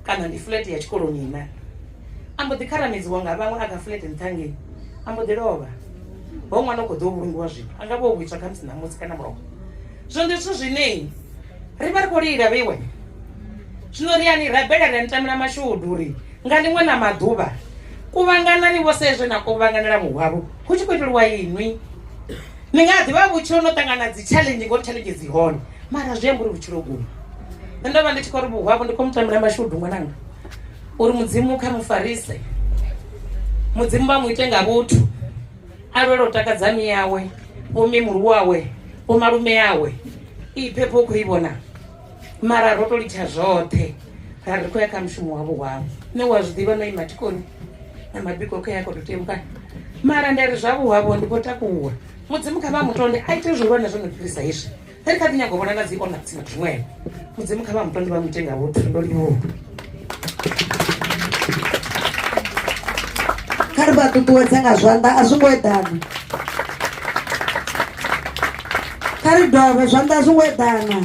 kana ndi flat ya tshikoloni ina. A mbo ḓi kharamidziwa nga vhaṅwe a kha flat nṱhangeni a mbo ḓi lovha. Ho ṅwana u khou ḓo vhulungiwa zwino a nga vha o vhuiswa kha musi na mutsi kana mulovha. Zwino ndi zwithu zwine ri vha ri khou lila vheiwe. Zwino ri ani rabela ri tamela mashudu uri nga ḽiṅwe na maḓuvha kuvhanganani vho sezwe na kuvhanganela muwavho hu tshi khou iteliwa inwi. Ni nga ḓivha vhutshilo no ṱangana dzi challenge ngori challenge dzi hone mara zwi amba uri vhutshilo guma. Nṋe ndo vha ndi tshi khou ri vhuwavho ndi khou mutamela mashudu ṅwananga uri mudzimu kha mufarise, mudzimu vha mu ite nga vhuthu a lwele u takadza miyawe vho mimulu wawe vho malume yawe. I phepho khou i vhona mara ro to litsha zwoṱhe ra ri khou ya kha mushumo wavho wavho. Nṋe wa zwi ḓivha no ima tikoni na mabiko kho ya khou temukani mara ndi ri zwavhuwavho ndi khou takuwa. Mudzimu kha vha mutonde a ite zwihulwane zwo no fhirisa hezwi. Ri kha ḓi nyaga u vhona na dzi onats na zwiṅwevho. Mudzimu kha vha mutonde vha mu ite nga vhuthu ndo livhuwa. Kha ri vha ṱuṱuwedze nga zwanḓa a zwi ngo eḓana. Kha ri dovhe zwanḓa a zwi ngo eḓana.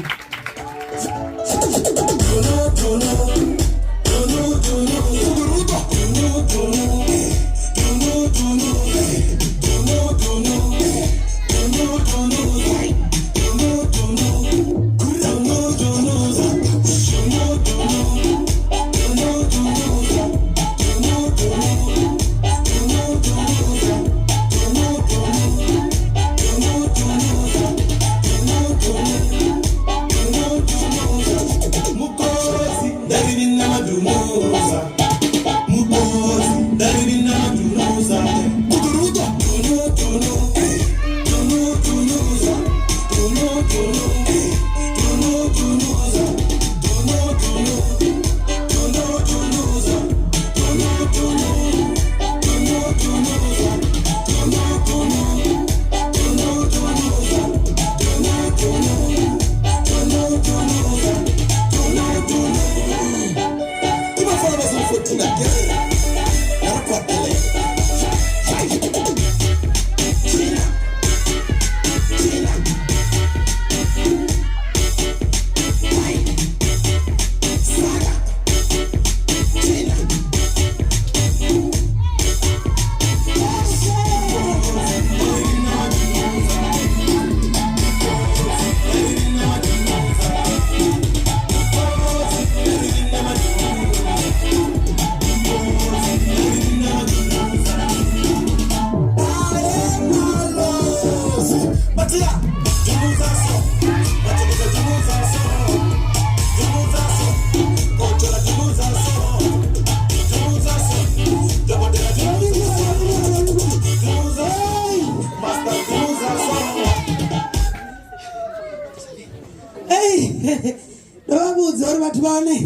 ndovabudza uri vatu vaone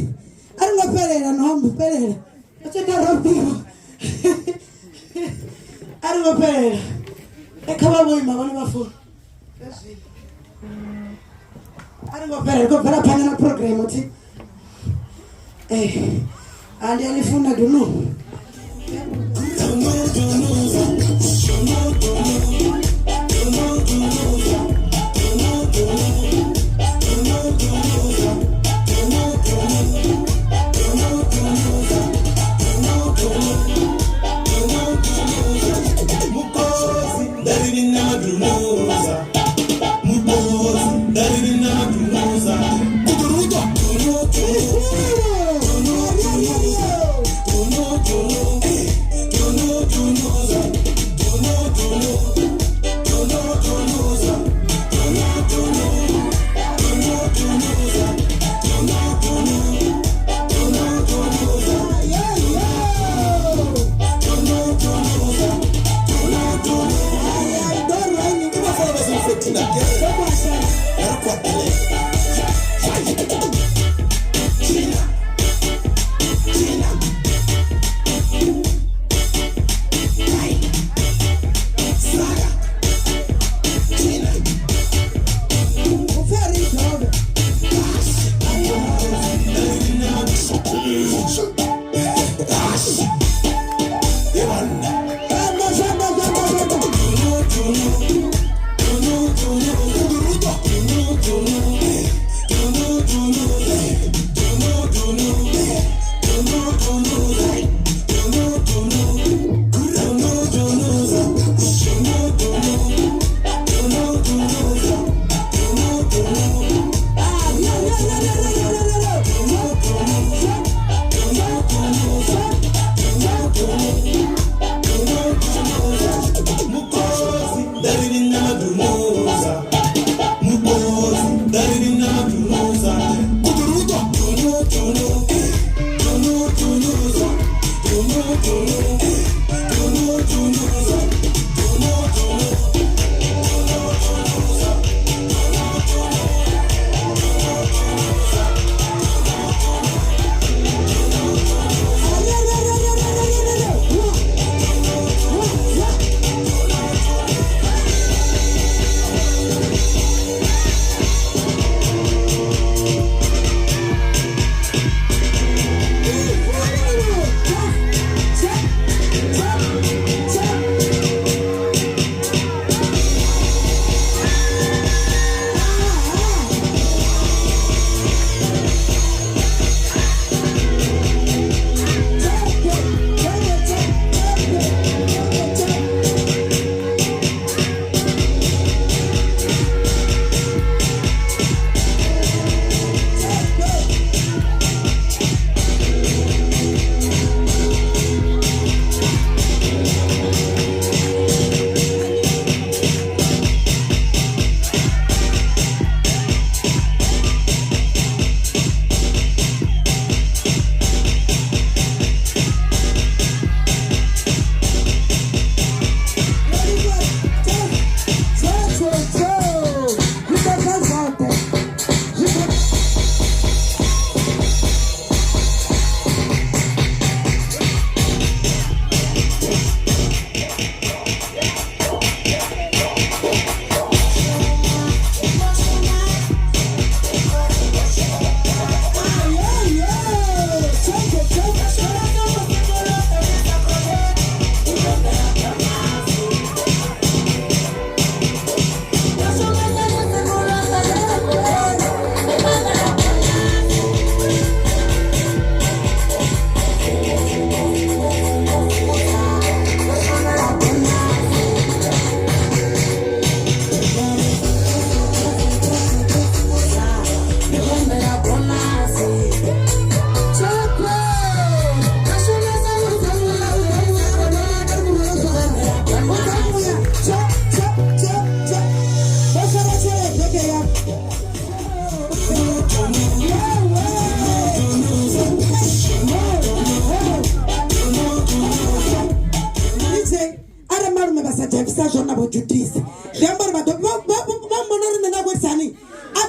ari ngoperera nomboperera achataropiwa ari ngoperera ekavavoima vane vafuna ari ngoperera kobvera pane na program ti handi alifuna dunu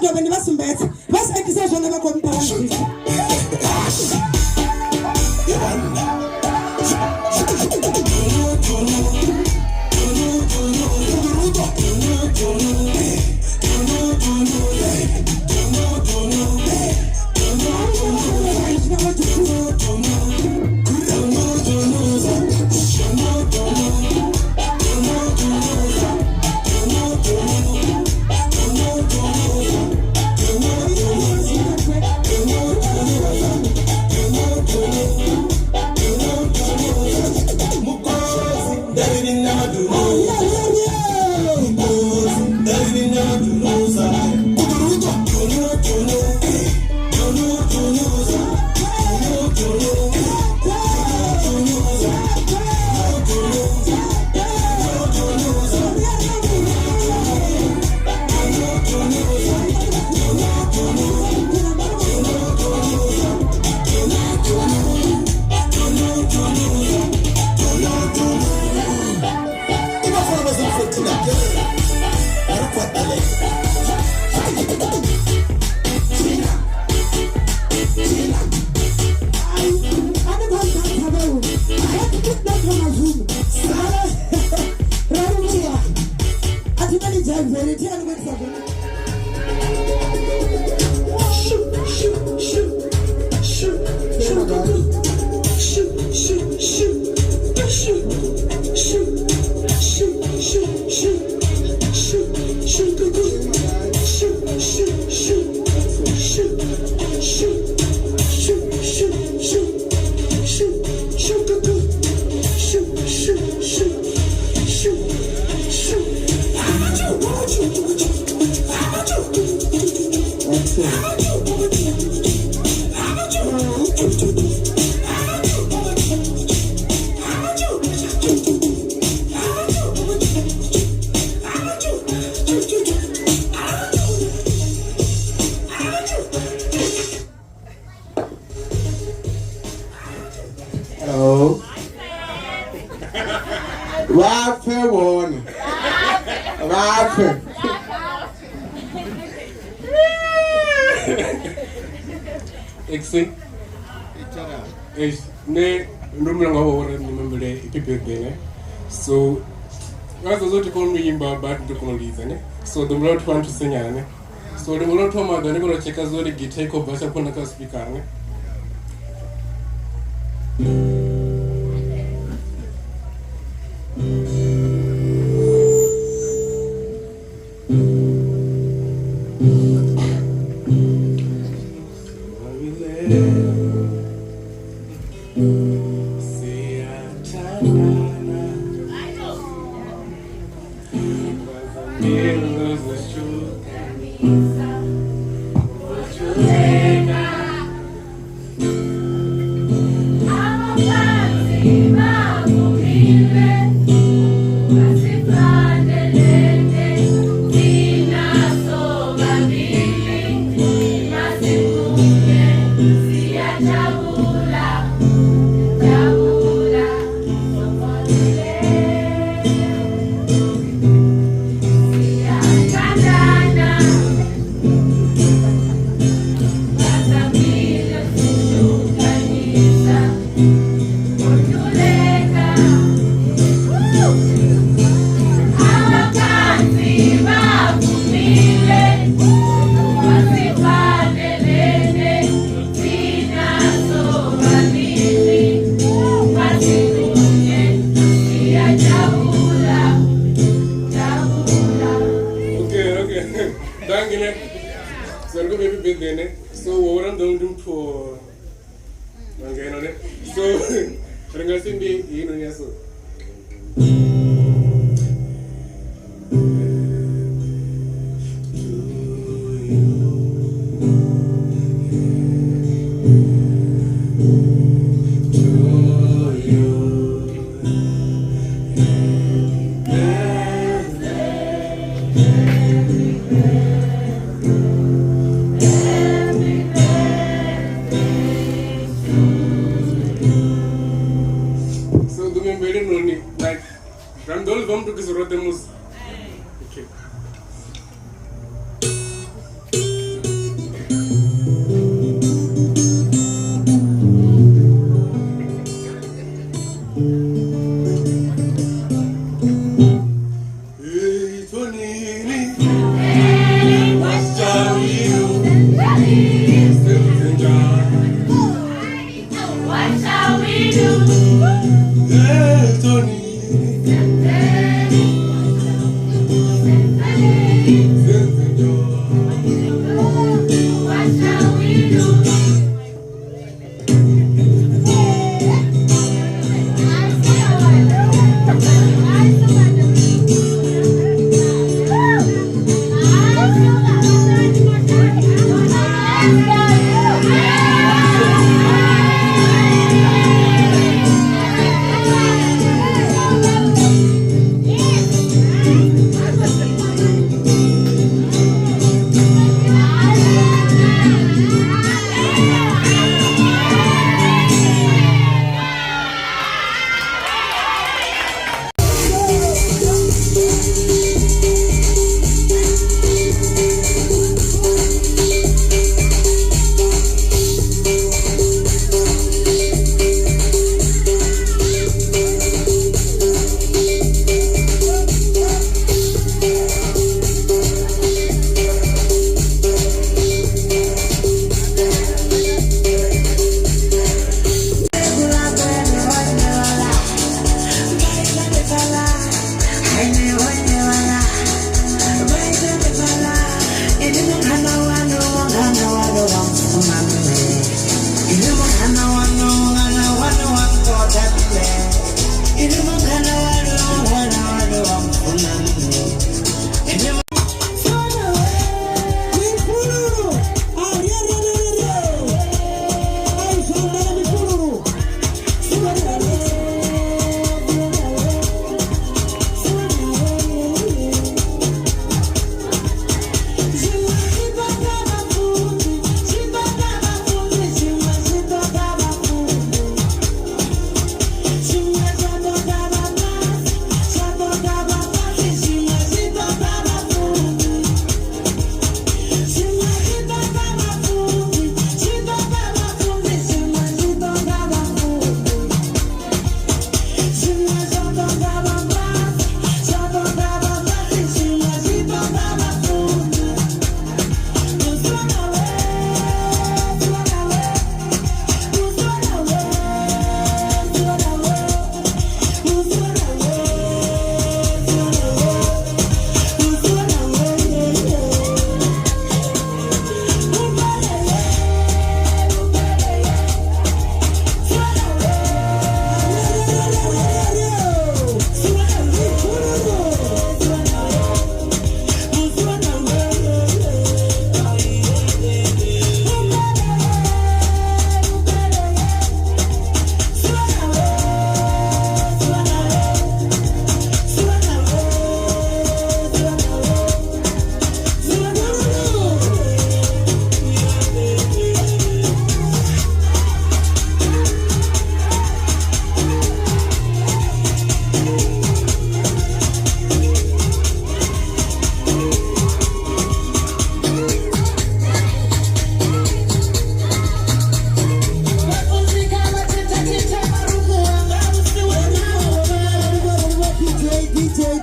madobe ni vasumbedza vasaitisa zvone vakomutavanzisa Hello. Wafe one. Wafe. Exi. Ne ndumla ngabo wora nimembele ipipepene. So ngazo zote kono yimba bad ndokonoliza ne. So the Lord want to sing ne. So the Lord told me that cheka zori guitar ko basa pona ka speaker ne. So what don't do for so rengasindi yino nyaso like Randol vamos to kisorote mus. Okay.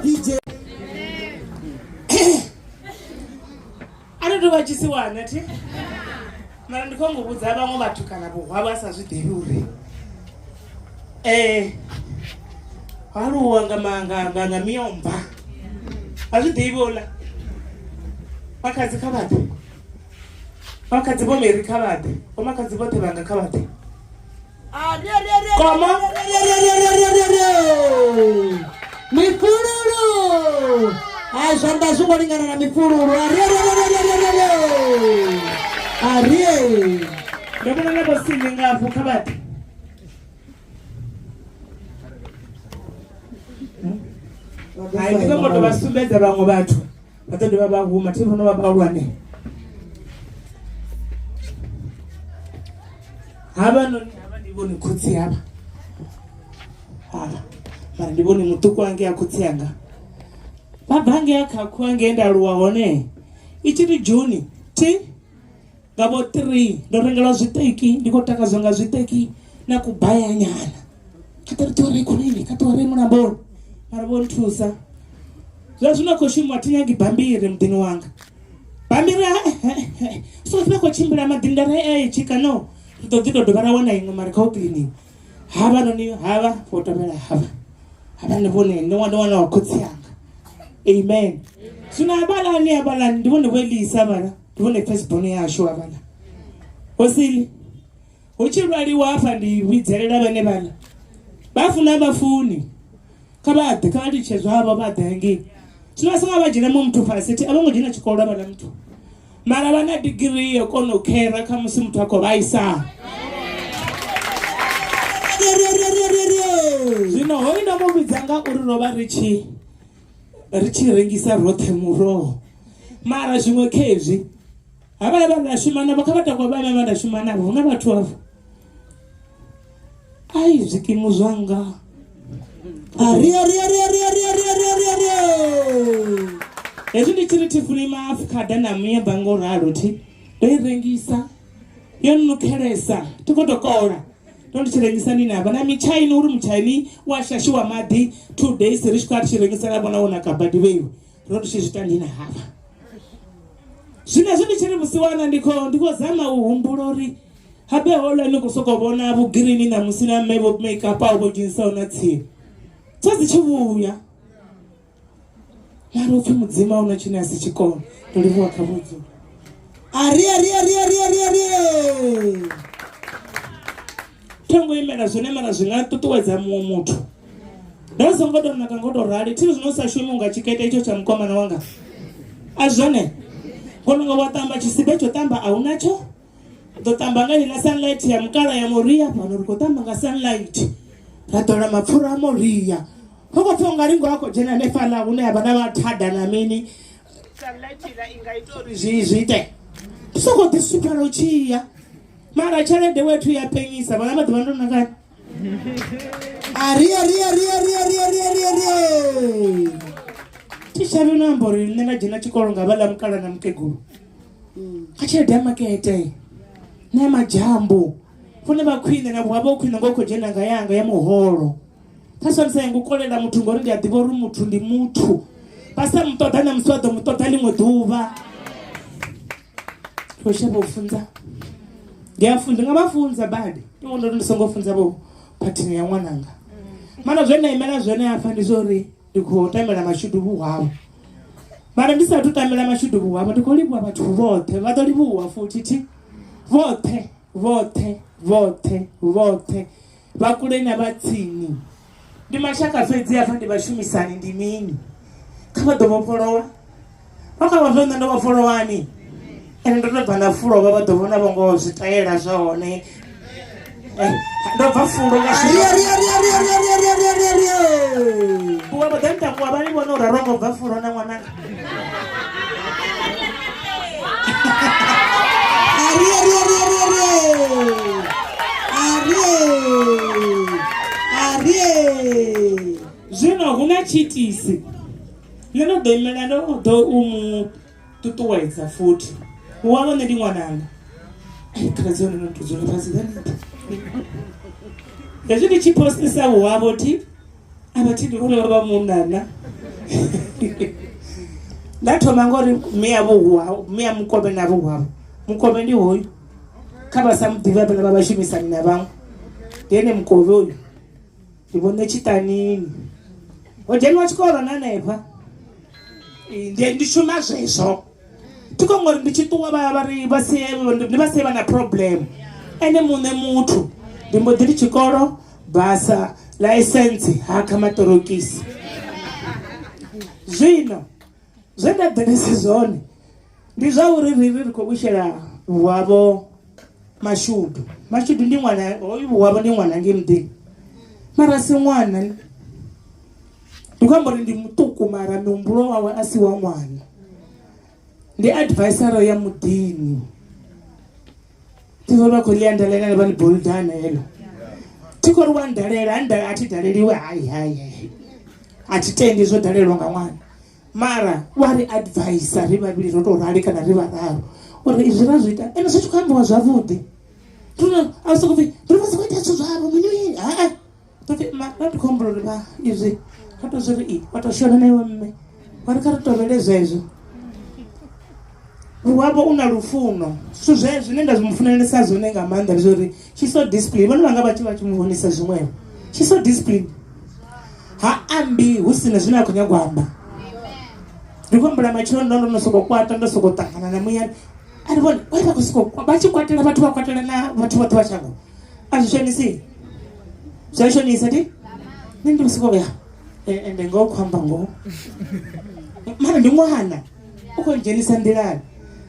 DJ anoto vachisiwana ti mara ndikongobudza vamwe vatukana vohwavo asazvidevi uri varuwa nga miyomba azvidevi ola vakadzi kavade vakadzi vomheri kavade vomakadzi vote vanga kavade koma mifululu zvanda zvingolingana na mifululu arie ndabona navosini ngapo kavade hai ndinongoto vasumbedza vamwe vathu vatodi vavahuma tivona vavaulwane hava ndivoni kutsi hava mara ndivoni mutuku wange akutsi anga vabvange akaku angeenda ruwa hone ichiri juni ti ngavo 3 ndorengelwa zviteki ndikotakazonga zviteki nakubhaya nyana kataritorai kunini katorai munamboro mara vontusa zvazvinokoshimwa tinyangi bhambiri mudhini wanga bhambiri so tinakochimbira madhindara chika no todzidodovarawana imwe mari kauklini hava noni hava fotomera hava ndivone ndiwana wakutsi yanga amen zvino abalani ndivone welisa vana ndivone fesibhoni yasho avana osili uchirwariwa apa ndividzerera vene vana bafuna bafuni kabade kavatichezvavo vadhangi zvinovasinga vajina mumutu fasiti avangojina chikoro vana mutu mara vana digiri yekonokera kamusi mutu wako vaisa zvino hoina muvidzanga uri rova richirengisa rothe muroho mara zvimwe kezvi havaya vandashumana vakavatakwa vana vandashumana huna vatu avo ai zvikimu zvanga hezvi ndichiri tifuni maafukadha namuyabhangoraro ti ndoirengisa yonokeresa tikotokora ndondichirengisa nini hapa na michaini uri muchaini washashiwa madhi 2 days risvika richirengisa navonaona kabhadhiveiwe rondichizvita ndina hapa zvinezvi ndichiri musiwana ndikozama uhumbulori habehola nikusokovona vugirini namusina mevo makeup avo jinsaona tsiye tsazichivuya mari upfi mudzima unochinasi chikona ndolivuwa kavudzo ari tongoimera zvone mara zvingatutuwedza mumwe mutu ndazongodonaka ngodorari tiri zvinosashumi ungachikaita icho chamukomana wanga azvone ngononga watamba chisibe chotamba aunacho ndotamba nganina sunlight ya mukara ya moria pano rikotamba nga sunlight ratora mapfura amoria kokofonga ringo ako jena nefala une avana vathada namini sunlight ila ingaitori zviite sokodisuparo chiya mara chalede wetu yapenyisa vana vadhi vandonakani ari tishavinambori nena jena chikoro ngavala mukala na mukeguru kachiredamakete namajambo fune vakwine navwavo kwine ngoko jena ngayanga ya muhoro pasonisa ngukolela mutu ngori ndiadhiva uri mutu ndi mutu pasa mutoda na muswado mutoda limwe dhuva toshava ufunza ndingavafunza badi tingondori ndisongofunza vo patini ya mwananga mana zvenaimela zvene afa ndizori ndikutamela mashuduvu hwavo mara ndisatutamela mashuduvu hwavo ndikolipwa vathu vothe vatolivuwa futi ti vothe vakule na vatsini ndi mashaka fedzi afa ndivashumisani ndimini kavadovopolowa vakavazvona ndovafolowani ene ndotobva ndafulo vavadovona vongo zvitaela zvahone ndobva fulo kuva vadhanitakuva vanivona urarongo bva fulo na mwananga zvino huna chitisi linodoimela ndodo umututuwedza futi uwavone ndi mwananga karazivanotuzonopazidhanita ezvi ndichipostisa uwavo ti ava tindi uri vava munana ndathoma ngori mia mukovhe na vhuwavho mukovhe ndi hoyu kha vha sa muḓivha vhana vha vhashumisani na vhaṅwe ndi ene mukovhe uyu ndi vhone tshiṱanini ho dzheniwa tshikolo na hanefha ndi shuma zwezwo thi khou ngori ndi tshi ṱuwa vha sie vha na problem ene muṋe muthu ndi mbo ḓi ndi tshikolo basa ḽaisentsi ha kha maṱorokisi zwino zwe nda ḓelesi zwone ndi zwa uri ri khou vhushela vhuwavho mashudu ndi ṅwana hoyu vhuwavho ndi ṅwana nge muḓini mara si ṅwana ndi khou amba uri ndi muṱuku mara muhumbulo wawe a si wa ṅwana ndi advisor ya muḓini tivho vha khou ḽi andalela na vha ḽi boldana helo thi khou ri wa ndalela a thi daleliwe hayi a thi tendi zwo dalelwa nga ṅwana mara wa ri advisor ri vhavhili ro tou rali kana ri vhararu uri izwi ra zwi ita ene zwi tshi khou ambiwa zwavhuḓi a sokou pfhi ri vha sokou ita zwithu zwavho mini topfi ra ndi khou humbula uri vha izwi kha tou zwi ri wa tou shona na iwe mme wa ri kha ri tovhele zwezwo vhuwavho u na lufuno zwithu zwine nda zwi mufunelesa zwone nga maanḓa ndi zwa uri she so discipline vhone vhanga vha tshi mu vhonisa zwiṅwevho she so discipline ha ambi hu sina zwine a khou nyagwa amba ndi khou humbula matshelo ndo no sokou kwata ndo sokou ṱangana na muyani a ri vhone vha khou sokou vha tshi kwatela vhathu vha kwatela na vhathu vhoṱhe vha shango a zwi shonisi zwa shonisa ti nṋe ndi sokou ya ende ngo khou amba ngoho mara ndi ṅwana u khou dzhenisa nḓilani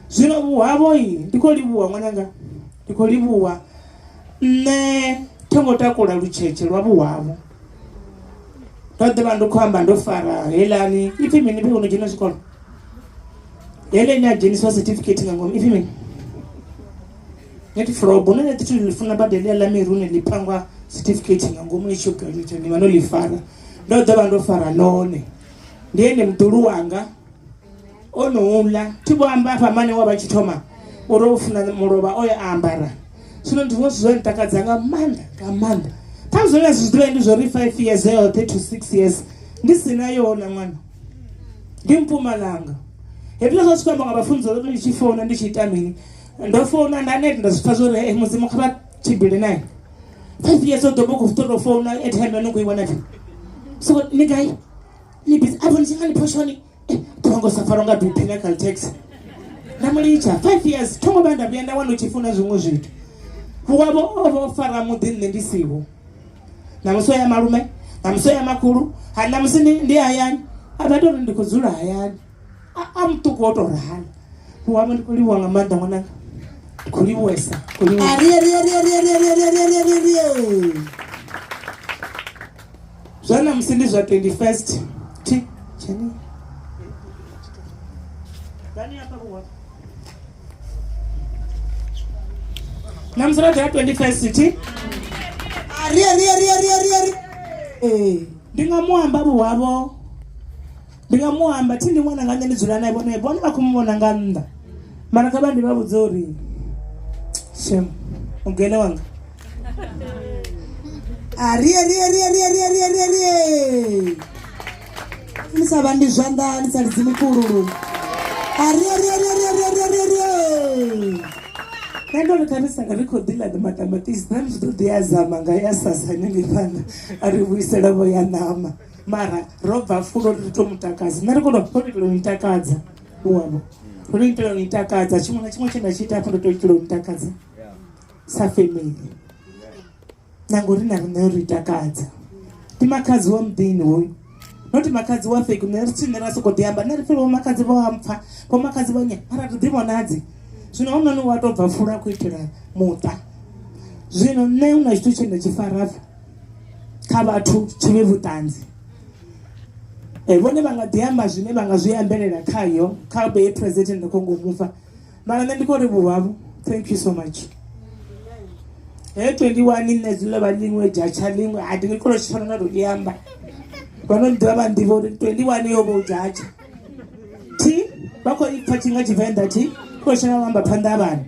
zwino vhuwavho ndi khou livhuwa ṅwananga ndi khou livhuwa nṋe thongo takula lutshetshe lwa vhuwavho ndo ḓivha ndi khou amba ndo fara helani ipfhi mini vhe uno dzhena zwikolo hele ni a dzhenisiwa certificate nga ngomu ipfhi mini neti frobo none ḓi thu lifuna badeli ḽa mirune ḽi phangwa certificate nga ngomu ni chocolate ni vha no ḽi fara ndo ḓivha ndo fara none ndi ene muḓulu wanga ono uḽa thi vho amba afha mane wa vha tshi thoma uri u funa mulovha o ya ambara zwino ndi zwone zwo ntakadza nga maanḓa ṱhamu zwone zwi ḓivha ndi zwo ri 5 years yoṱhe to 6 years ndi sina yona ṅwana ndi Mpumalanga hezwiḽa zwa tshi khou amba nga vhafunzi uri ndi tshi founa ndi tshi ita mini ndo founa nda neti nda zwi pfha zwo ri mudzimu kha vha tshimbile naye 5 years o ḓo vha khou ṱoḓa founa airtime yone khou i wana phi so ni gai ni busy avho ni tshi nga ni phoshoni tongo safaro nga BP na Caltex na mulitsha 5 years tongo banda vhuya nda wana u tshi funa zwiṅwe zwithu vhuwavho ovo fara muḓi nṋe ndi siho na musi ya malume na musi ya makhulu na musi ndi hayani a vha tori ndi khou dzula hayani a muṱuku o tou rala vhuwavho ndi khou livhuwa nga maanḓa ṅwananga ndi khou livhuwesa zwa na musi ndi zwa 21st ti chani namsira ya 21st ti ndi nga muamba vhuwavho ndi nga muamba thi ndi ṅwana nga nṋe ndi dzula naye vhone vha khou muvhona nga nnḓa mara kha vha ndi vha vhudza uri shem ugele wanga ni sa vha ndi zwanḓa ni sa lidzi mikululu nṋe ndo ri kha ri sanga ri khou ḓi ḽa maṱamaṱisi na ri ḓo ḓi ya zama nga ya sasa hanengei phanḓa a ri vhuisela vho ya ṋama mara ro bva fulo ri to mutakadza nṋe ri khou tou itela u ni takadza vhuwavho ro ni itela u ni takadza tshiṅwe na tshiṅwe tshe nda tshi ita hafho ndo tou itela u ni takadza sa family na ngori na riṋe ri takadza ndi makhadzi wa muḓini hoyu noti makhadzi wa fake nṋe ri tshine ra sokou ḓi amba nṋe ri pfhi vho makhadzi vho ampfa vho makhadzi vho nya mara ri ḓi vhonadzi zwino hounoni wa tou bva fula khou itela muṱa zwino nṋe hu na tshithu tshe nda tshi farafha kha vhathu tshi vhe vhuṱanzi vhone vha nga ḓi amba zwine vha nga zwi ambelela khayo kha be president ndi khou ngomufa mara nṋe ndi khou ri vhuwavho thank you so much 21 nṋe zwiḽo vha ḽiṅwe jatsha ḽiṅwe a ndi khou tshi fana na ro ḽi amba vhano ḓivha vha nḓivha uri 21 yo vho jatsha thi vha khou ipfha tshi nga Tshivenḓa thi khou shela vha amba phanḓa ha vhana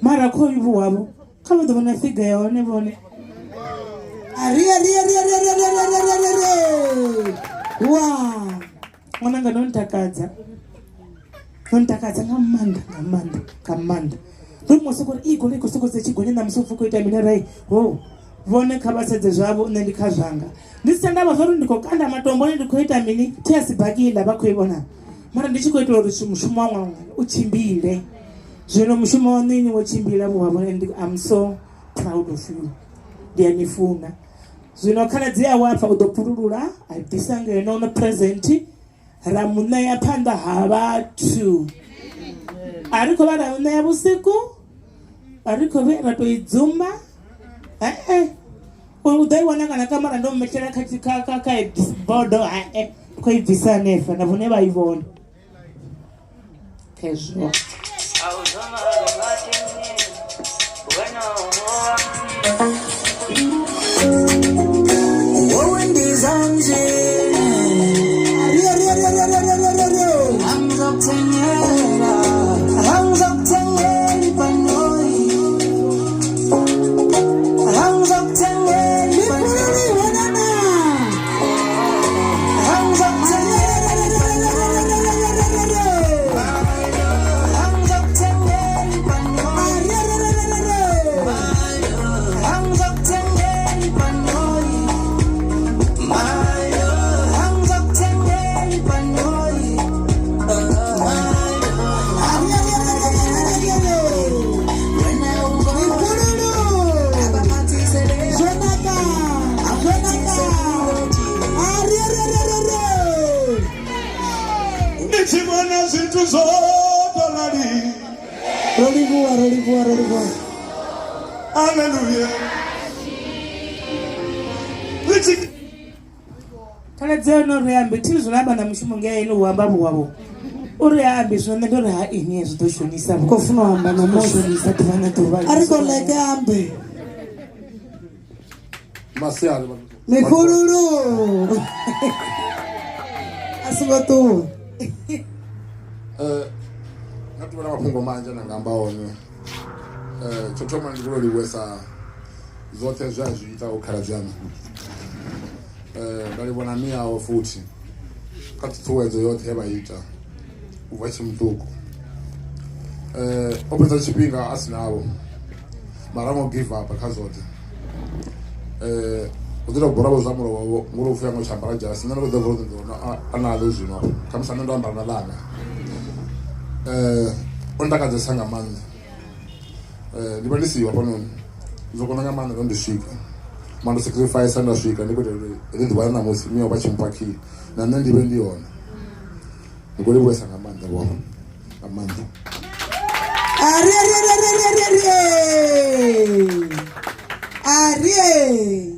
mara khou i vhuwavho kha vha ḓo vhona figa ya hone vhone Wow. Mwananga nontakadza ngamanda rumwe soko igole kusoko sechigonyenda musofu kuita minarai ho vone kavasedze zvavo nne ndikazvanga ndisitandava zvori ndikokanda matombo ndikoita mini tiasibhakila vakuivona mara ndichikoita uri mushumo wamwamwa uchimbile zvino mushumo wanini wochimbila vuhavo and I'm so proud of you ndiyanifuna zvino kana dziya wafa udopururura aibvisa ngeno present ramuneya panda havatu ariko varamuneya vusiku ariko veratoidzuma udaiwana kana kamara ndomumechera kaibhodo koibvisa nefa navone vaivona kezvo Hallelujah. kana dzeno reambe tizoramba na mushumo ngeino uamba bwabo uri ambe zvone ndori ha ini zvidoshonisa kofuna wamba na moshonisa tivana tovali ariko leke ambe Masiari. mikululu asingotu Natuvana mapungo manja nangamba one chotoma ndikuloliwesa zote zvazviita ukharadzana ngalivona miyawo futhi katituwedzo yote hevaita kubva chimutuku opedza chipinga asinavo mara give up akazoti udira kuboravo zvamulo wavo ngurofu yango chambara jasi nanokodavoti ndona analo zvino kamusana ndoambara nalanga ondakadzasanga manzi ndiva ndisiwa panono nzokona ngamanda ndondisvika mando sacrifice andasvika ndikuti ndidhibana namusi miyo pachimupakii nane ndive ndiyona ndikoliwesa ngamanda wavo ngamanda Arie.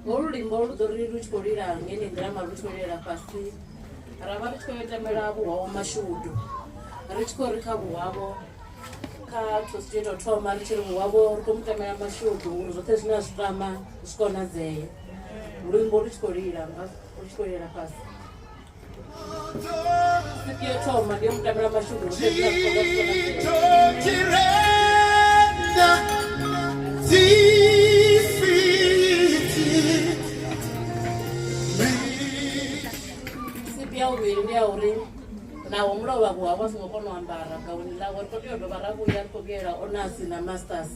Olulimbo oludori lukikolera ngene ndirama lukikolera pasi araba lukikolera vhuwavho mashudu ruchikoreka vhuwavho ka tosito thoma ruchiri vhuwavho rutomutamela mashudu uri zvote zvina zvitama zvikonadzeye lulimbo luchikolera pasi sikiyo thoma ndiyo mutamela mashudu zvote zvina zvikonadzeye ya uviri ndi ya uri nawo mulova vhuwavho asingokona u ambara gauni lawo rikoteyo dovha ra vhuya ri khou vhuyela onasi na masters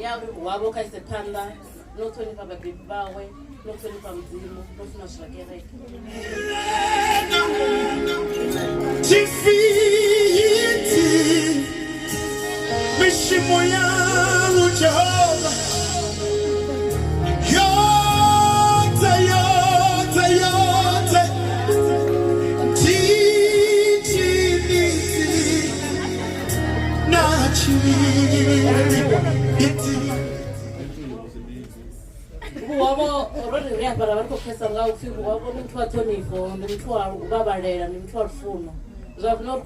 ya uri vhuwavho kaise phanḓa noṱhonifha vhabebi vawe nokuhlonipha mudzimu nofuna zvakereke tifiti mishimo yangu Jehova yote tichiliti na chiliti vhuwavho rori ri ambara vari khou pfesa nga upfhi vhuwavho ndi muthu wa ṱhonifho ndi muthu wa vhavhalela ndi muthu wa lufuno zwa zwino u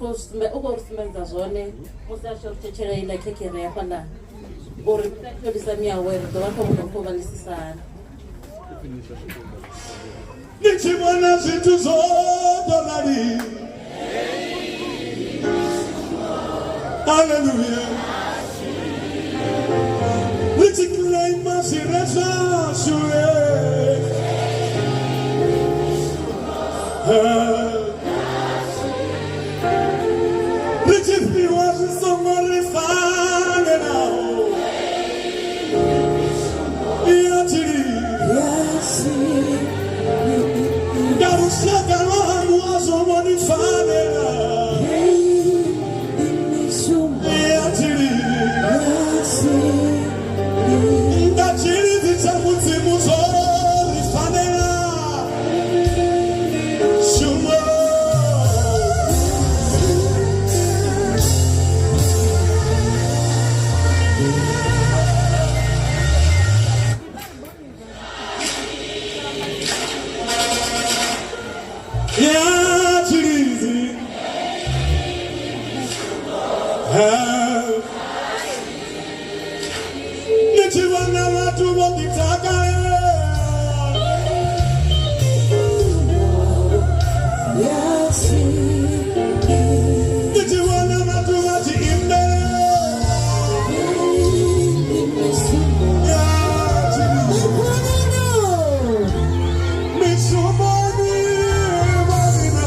khou ri sumbedza zwone musi a tshi ri thetshela iḽa khekhere ya fhaḽa uri thodisani yawe ri ḓo vha khou muḓo khou vhanisisa hani ni tshi vhona zwithu zwo ḓorali haleluya ni tshi claima zwire zwashu ni tshi fhiwa zwi songo ri fanelaho ya tshili nga lushaka lwanu azwo ni fanela ya tshili nga tshilidzi tsha mudzimu zwo ri fanela shumo ya tshilidzi ni tshi vhona vhathu vho ḓitakalela ni tshi vhona vhathu vha tshi imbela mishumoni vhavina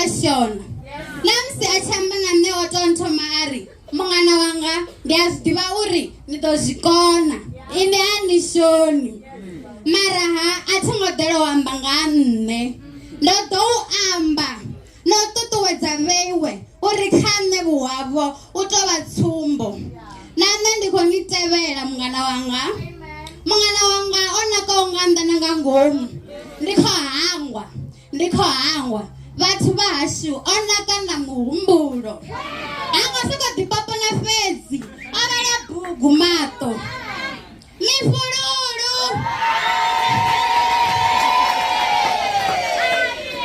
shona namusi achamba na nṋe o tonthoma ari mungana wanga ndi a zwiḓivha uri ni ḓo zwikona ine a ni shoni mara a thi ngo ḓela u amba nga ha nṋe ndo ḓo u amba no ṱuṱuwedza vheiwe uri kha nṋe vhuwavho u tou vha tsumbo na nṋe ndi khou ni tevhela mungana wanga o nakaho nga nnḓa na nga ngomu ndi khou hangwa vhathu vha hashu o naka na muhumbulo ha ngo sokou ḓipopona fhedzi o vhala bugu maṱo mifululu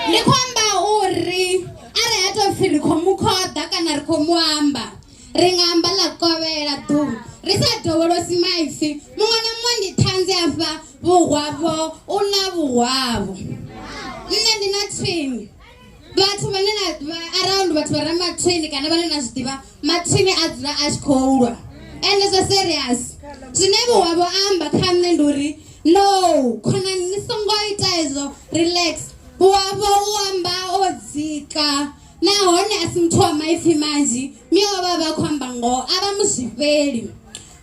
ndi khou amba uri arali ha tou pfhi ri khou mu khoḓa kana ri khou mu amba ri nga amba ḽa kovhela ḓuvha ri sa dovholosi maipfhi muṅwe na muṅwe ndi ṱhanzi afha vhuhwavho u na vhuhwavho nṋe ndi na twini vhathu vhane around vhathu vha re mathwini kana vhane na zwiḓivha mathwini a dzula a tshi khou lwa ende zwa serious zwine vhuhwavho amba kha nṋe ndi uri no khonani ni songo ita hezwo relax vhuhwavho u amba o dzika nahone a si muthu wa maipfhi manzhi miyo vha vha khou amba ngoho a vha muzwifheli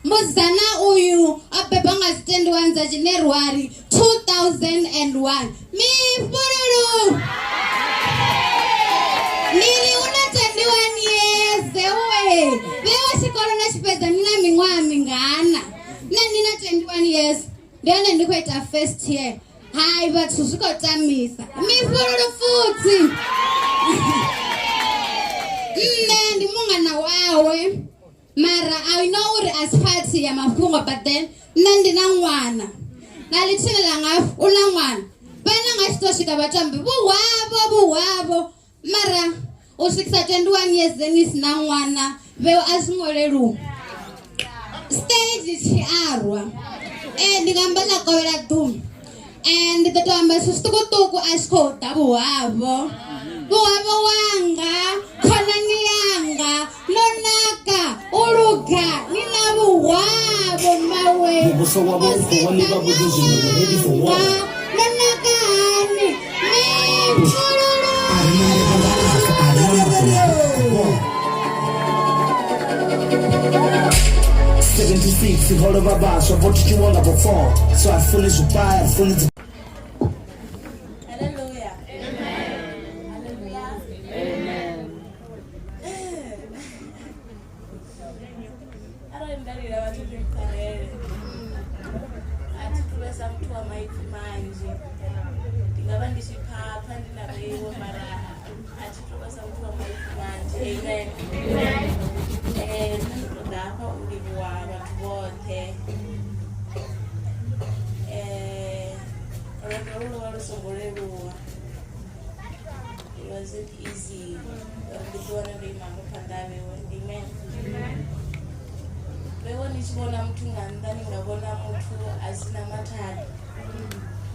muzana uyu o bebwa nga dzi 21 dza January 2001 mifululu ndiri una 21 years vhewa tshikolo na tshifhedza ni na miṅwaha mingana nṋe ndi na 21 years ndi hone ndi khou ita first year hai vhathu zwi khou tamisa mifululu futsi nṋe ndi mungana wawe mara I know uri as part ya mafhungo but then nṋe ndi na ṅwana na lithini langa u na ṅwana vhana nga tshi tou swika vhatambi vhuhwavho mara u swikisa 21 years ni si na ṅwana vheo a zwi ngo leluwa stage tshi arwa ndi nga amba ḽa kovhela ḓuma ndi ḓo tou amba zwithu zwiṱukuṱuku a tshi khou ḓa vhuhwavho wanga khonani yanga no naka u luga ni na vhuhwavho mawe muvhuso wa vhupo wa ḽivha vhudzi zwino ready for war no naka hani iholo vavaswa vo tshitshiwanga before so I fully zvipai I fully Hallelujah. Arali ndalila vhathu ndikharele a thi thuvhesa muthu wa maipfi manzhi ndi nga vha ndi tshi phapha ndi na vheiwo mara a thi thuvhesa muthu wa maipfi manzhi amen nṋe ndi ṱoḓa hafha u livhuwa vhathu vhoṱhe lwendo lu vha lu songo leluwa it wasn't easy uri ndi ḓi wane ndo ima ngo phanḓa ha vhewe amen vhewe ni tshi vhona muthu nga nnḓa ni nga vhona muthu a si na mathada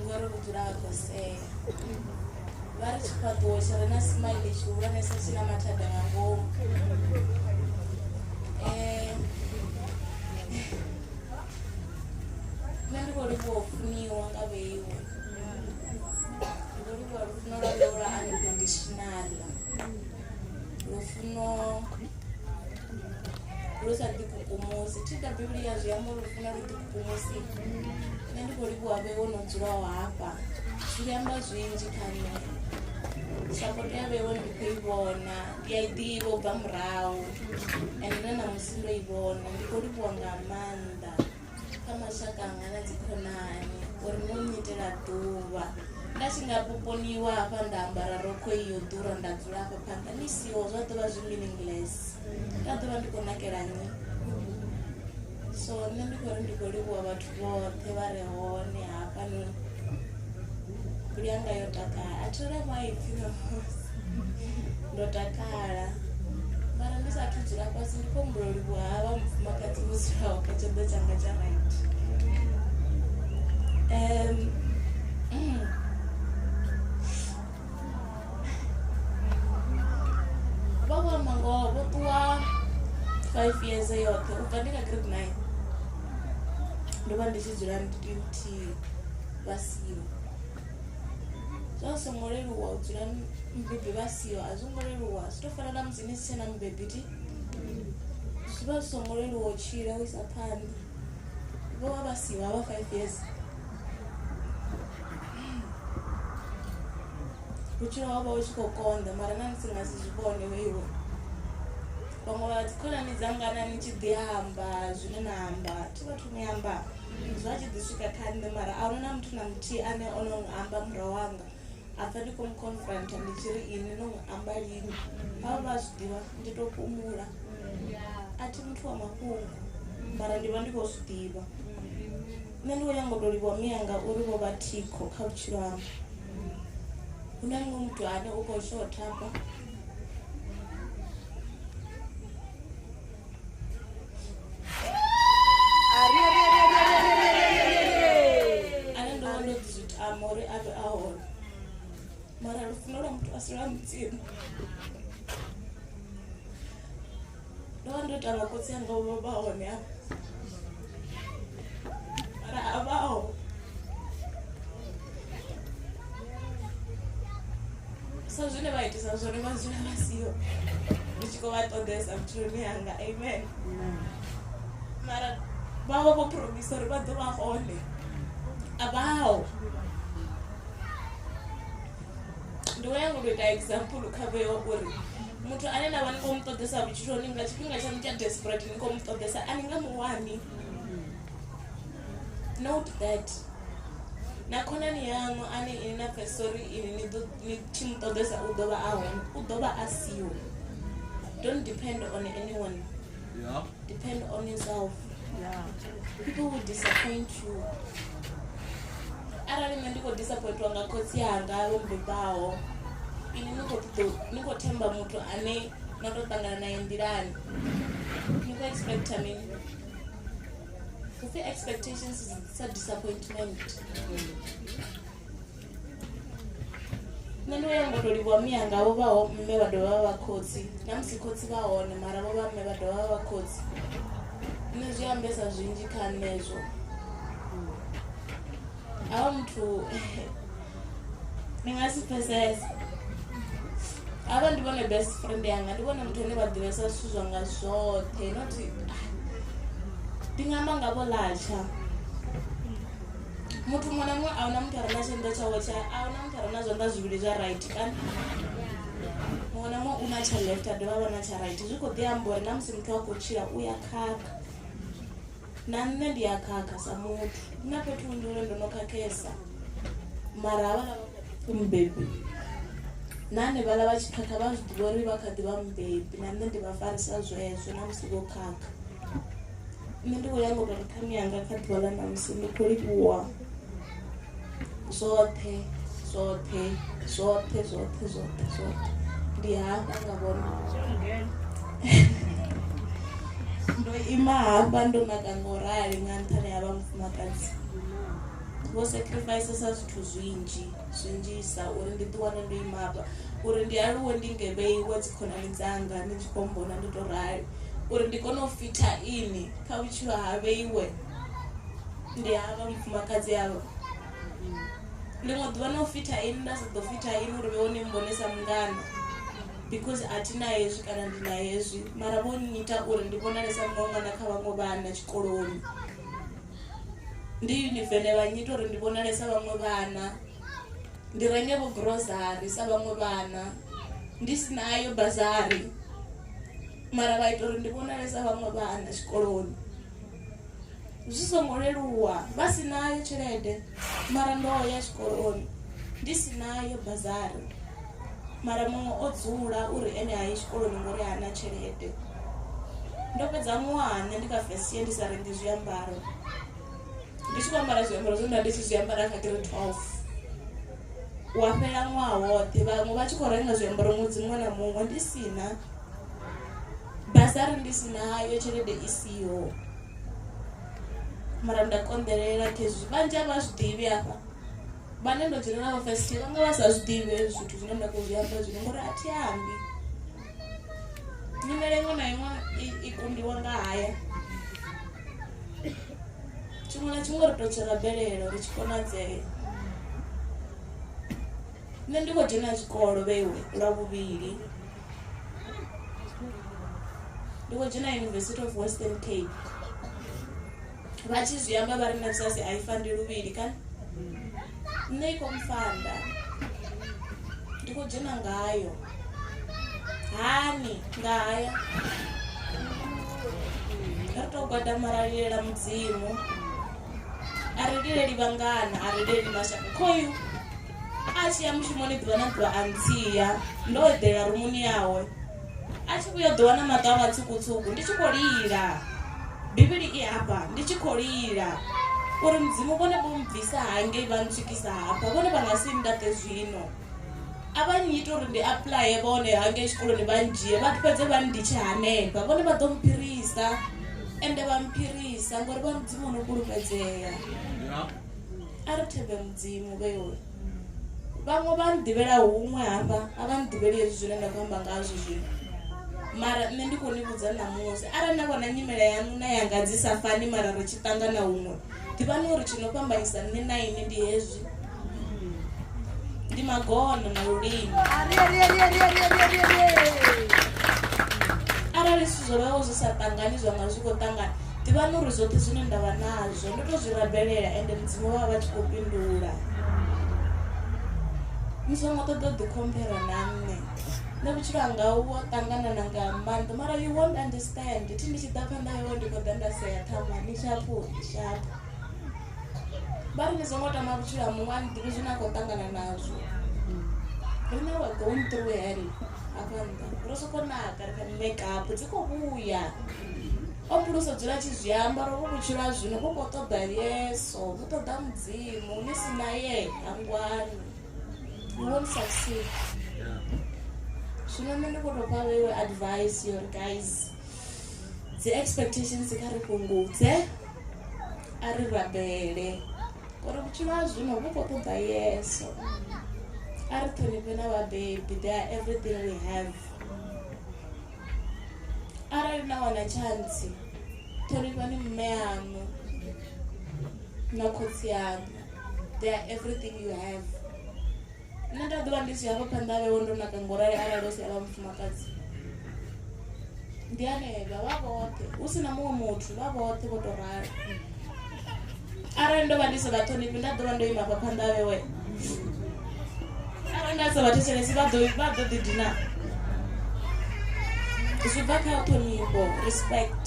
ngori u dzula a khou sea vha ri tshifhaṱuwo tshi re na smile tshihulwanesa tshi na mathada nga ngomu nṋe ndi khou livhuwa u funiwa nga vheiwe ndi khou livhuwa lufuno lwa vheiwe lwa unconditional lufuno lu sa ḓikukumusi thika biblia zwi amba lufuno lu ḓikukumusi nṋe ndi khou livhuwa vheiwe no dzulaho hafha zwi amba zwinzhi kha nṋe sapoto ya vheiwe ndi khou i vhona ndi a i ḓivha u bva murahu and nṋe namusi ndo i vhona ndi khou livhuwa nga maanḓa kha mashaka anga na dzikhonani uri no nyitela ḓuvha nda tshi nga poponiwa hafha nda ambara rokho iyo ḓura nda dzula hafha phanḓa ni siho zwa ḓovha zwi meaningless nda ḓovha ndi khou nakela nnyi so nṋe ndi khou ri ndi khou livhuwa vhathu vhoṱhe vha re hone hafhanoni mbilu yanga yo takala a thira maipfi namusi ndo takala mara ndi sathu dzula fhasi ndi khou humbula u livhuwa havha mufumakadzi vho dzulaho kha tshanḓa tshanga tsha right vha vho amba ngoho vho ṱuwa 5 years yoṱhe u bva ndi nga grade 9 ndo vha ndi tshi dzula ndi nthihi vha siho zwa songo leluwa u dzula mubebi vha siho a zwo ngo leluwa zwi to fana na musi ni si tshena mubebi ti zwi vha zwi songo leluwa u tshila u isa phanḓa vho vha vha siho havha 5 years vhutshilo ho vha hu tshi khou konḓa mara na musi nga si zwi vhone vheiwe vhaṅwe vha dzi khonani dzangana ni tshi ḓi amba zwine na amba thi vhathu ni amba zwa tshi ḓi swika kha nṋe mara a huna na muthu na muthihi ane o no amba murahu wanga a pfha ndi khou muconfronta ndi tshi ri ini no amba lini vha vha zwi ḓivha ndi tou fhumula a thi muthu wa mafhungo mara ndi vha ndi khou zwi ḓivha nṋe ndi khou nyanga u tou livhuwa miyanga uri vho vha thikho kha vhutshilo hanga hu na muṅwe muthu ane u khou shotha hafha ane ndo vha ndo ḓi zwi tama uri a vhe a hone mara lufuno lwa muthu a si lwa mudzimu ndo vha ndo tama khotsi yanga u vha hone hafha mara a vhaho sa zwine vha itisa zwone vha dzula vha siho ndi tshi khou vha ṱoḓesa vhutshiloni hanga amen mara vha vha vho promisa uri vha ḓo vha hone a vhaho ndi vho yanga u ita example kha vheo uri muthu ane na vha ni khou mu ṱoḓesa vhutshiloni nga tshifhinga tshaṋu tsha desperate ni khou mu ṱoḓesa a ni nga mu wani note that na khonani yaṋu ane ini na pfesesa uri ini ni tshi mu ṱoḓesa u ḓo vha a hone u ḓo vha a siho don't depend on anyone depend on yourself people will disappoint you arali nṋe ndi khou disappointwa nga khotsi yanga vho mbebaho ini ni khou themba muthu ane na tou ṱangana naye nḓilani ni khou expecta mini to feel expectations is a disappointment nṋe ndi vhoya ngo tou livhuwa miyanga vho vhaho mme vha dovha vha vha khotsi na musi khotsi vha hone mara vho vha mme vha dovha vha vha khotsi nṋe zwi ambesa zwinzhi kha nṋezwo havha muthu ndi nga si pfesese havha ndi vhone best friend yanga ndi vhone muthu ane vha ḓivhesa zwithu zwanga zwoṱhe not ndi nga amba ngavho latsha muthu muṅwe na muṅwe a huna muthu a re na tshanḓa tshawe a huna muthu a re na zwanḓa zwivhili zwa right kana muṅwe na muṅwe u na tsha left a dovha vha na tsha right zwi khou ḓi amba uri na musi muthu a khou tshila u ya khakha na nṋe ndi a khakha sa muthu na fhethu hunzhi uri ndo no khakhesa mara havhala vha mubebi na hanevhaḽa vha tshi khakha vha zwi ḓivha uri vha kha ḓi vha mubebi na nṋe ndi vha farisa zwezwo na musi vho khakha nṋe ndi khou yanga u tori kha miyanga kha ḓuvha ḽa ṋamusi ndi khou livhuwa zwoṱhe zwoṱhe zwoṱhe zwoṱhe zwoṱhe zwoṱhe ndi hafha nga vhona ndo ima hafha ndo naka nga u rali nga nṱhani ha vha mufumakadzi vho sacrificesa zwithu zwinzhi zwinzhisa uri ndi ḓi wane ndo ima hafha uri ndi aluwe ndi ngevheiwe dzikhonani dzanga ndi tshi khou mbona ndi to rali uri ndi kone u fitha ini kha vhutshilo ha vheiwe ndi havha mufumakadzi avho ḽiṅwe ḓuvha na u fitha ini nda sa ḓo fitha ini uri vheo ni mbonesa mungana because a thi na hezwi kana ndi na hezwi mara vho nnyita uri ndi vhonalesa muṅwe ṅwana kha vhaṅwe vhana tshikoloni ndi univele vha nyita uri ndi vhonalesa vhaṅwe vhana ndi renge vho grocery sa vhaṅwe vhana ndi si nayo bazari mara vha ita uri ndi vhonalesa vhaṅwe vhana tshikoloni zwi songo leluwa vha si nayo tshelede mara ndo ya tshikoloni ndi si nayo bazari mara muṅwe o dzula uri ene hayi tshikoloni ngori hana tshelede ndo fhedza ṅwaha nṋe ndi kha first year ndi sa rengi zwiambaro ndi tshi khou ambara zwiambaro zwe nda ndi tshi zwiambara kha grade 12 wa fhela ṅwaha woṱhe vhaṅwe vha tshi khou renga zwiambaro ṅwedzi muṅwe na muṅwe ndi sina basari ndi sina hayo tshelede i siho mara nda konḓelela khezwi vhanzhi a vha zwi ḓivhi afha vhane ndo dzhena navho first year vhanga vha sa zwi ḓivhi zwithu zwine nda khou zwi amba zwino ngori a thi ambi nyimele iṅwe na iṅwe i kundiwa nga haya tshiṅwe na tshiṅwe ri tou tshi rabelela uri tshi konadzee nṋe ndi khou dzhena tshikolo vheiwe lwa vhuvhili ndi khou dzhena University of Western Cape vha tshi zwi amba vha ri na sasi a i fandi luvhili kana nṋe i khou mfanda ndi khou dzhena ngayo hani ngaya ri tou gwadama ra lilela mudzimu a ri lileli vhangana a ri lileli mashaka khoyu a tshi ya mushumoni ḓuvha na ḓuvha a ntsiya ndo eḓela rumuni yawe a tshi vhuya ḓo wana maṱo a matswukutswuku ndi tshi khou lila bivhili i hafha ndi tshi khou lila uri mudzimu vhone vho mbvisa hangei vha ntswikisa hafha vhone vha nga si ndaṱe zwino a vha nnyita uri ndi aplaye vhone hangei tshikoloni vha ndzhie vhathu fhedze vha nditshe hanefha vhone vha ḓo mphirisa ende vha mphirisa ngori vha mudzimu ono fhulufhedzea a ri thembe mudzimu vheiwe vhaṅwe vha nḓivhela huṅwe hafha a vha nḓivheli hezwi zwine nda khou amba ngazwo zwino mara nṋe ndi khou ni vhudza ṋamusi arali na vhona nyimele yaṋu na yanga dzi sa fani mara ri tshi ṱangana huṅwe ḓivhani uri tshi no fhambanyisa nṋe na ini ndi hezwi ndi magona na lulimi arali zwithu zwo vhaho zwi sa ṱangani zwanga zwi khou ṱangana ḓivhani uri zwoṱhe zwine nda vha nazwo ndo tou zwi rabelela ende mudzimu vha vha tshi khou fhindula ni songo ṱoḓa ḓi khomphera na nṋe nṋe vhutshilo hanga wo ṱangana na nga maanḓa mara you won't understand thi ndi tshi ḓa phanḓa yawe ndi khou ḓa nda sea ṱhama ni shapu shapu vha ri ni songo tama vhutshilo ha muṅwe a ni ḓivhi zwine a khou ṱangana nazwo rine we're going through hell hafha nnḓa ro sokou naka ri kha makeup dzi khou vhuya o phulusa dzula tshi zwi amba ro vho vhutshilo ha zwino vho khou ṱoḓa yeso vho ṱoḓa mudzimu ni si na ye hangwani you won't succeed zwino nṋe ndi khou tou fha vheiwe advice your guys dzi expectations kha ri fhungudze a ri rabele uri vhutshilo ha zwino vhu khou ṱoḓa yeso a ri ṱhonifhe na vhabebi they are everything we have arali na wana chance ṱhonifhani mme yaṋu na khotsi yaṋu they are everything you have nṋe nda ḓuvha ndi si hafho phanḓa vhewo ndo naka ngorali arali o si avha mufumakadzi ndi hanevha vha vhoṱhe hu si na muṅwe muthu vha vhoṱhe vho tou rala arali ndo vha ndi sa vha ṱhonifhi nda ḓovha ndo ima hafha phanḓa vhewe arali nda sa vha thetshelesi vha ḓo ḓi dina zwi bva kha ṱhonifho respect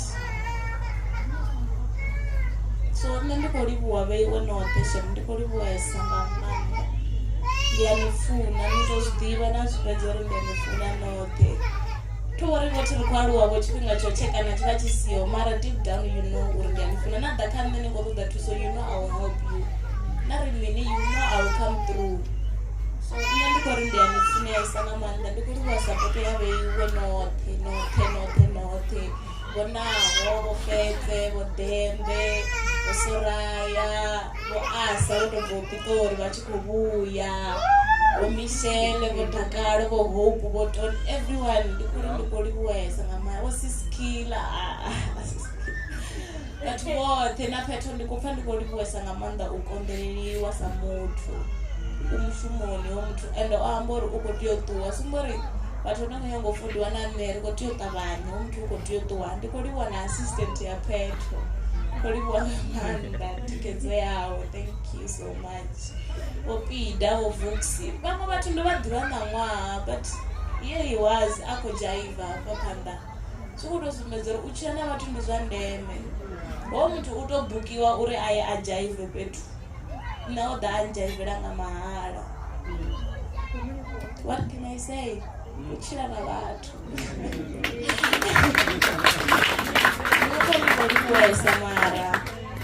so nṋe ndi khou livhuwa vheiwe noṱhe shem ndi khou livhuwesa nga maanḓa ndi a ni funa ni tou zwiḓivha na zwi fhedza uri ndi a ni funa noṱhe thi uri vho thi ri khou aluwavho tshifhinga tsho tshekana tshi vha tshi siho mara deep down you know uri ndi a ni funa na ḓa kha nṋe ni khou ṱoḓa thuso you know I will help you na ri mini you know I will come through so nṋe ndi khou ri ndi a ni funesa nga maanḓa ndi khou livhuwa sapoto ya vheiwe noṱhe vho naho vho fedze vho dembe vho soraya vho asa vho tou bva u piṱori vha tshi khou vhuya vho michelle vho dakalo vho hope vho ton everyone ndi khou livhuwesa nga maanḓa vho siskila vhathu vhoṱhe na phetho ndi khou pfha ndi khou livhuwesa nga maanḓa u konḓeleliwa sa muthu u mushumoni wa muthu ende o amba uri u khou tea u ṱuwa sumba uri vhathu vha no khou nyanga u fundiwa na nṋe ri khou tea u ṱavhanya u muthu u khou tea u ṱuwa ndi khou livhuwa na assistant ya phetho khou livhuwa nga maanḓa thikedzo yawe thank you so much vho pida vho vuksi vhaṅwe vhathu ndo vha ḓivha ṋaṅwaha but here he was a khou dzhaiva hafha phanḓa zwi khou tou sumbedza uri u tshila na vhathu ndi zwa ndeme hoyo muthu u tou bukiwa uri a ye a dzhaive fhethu nṋe o ḓa a ndzhaivela nga mahala what can I say u tshila na vhathu ndi khou livhuwesa mara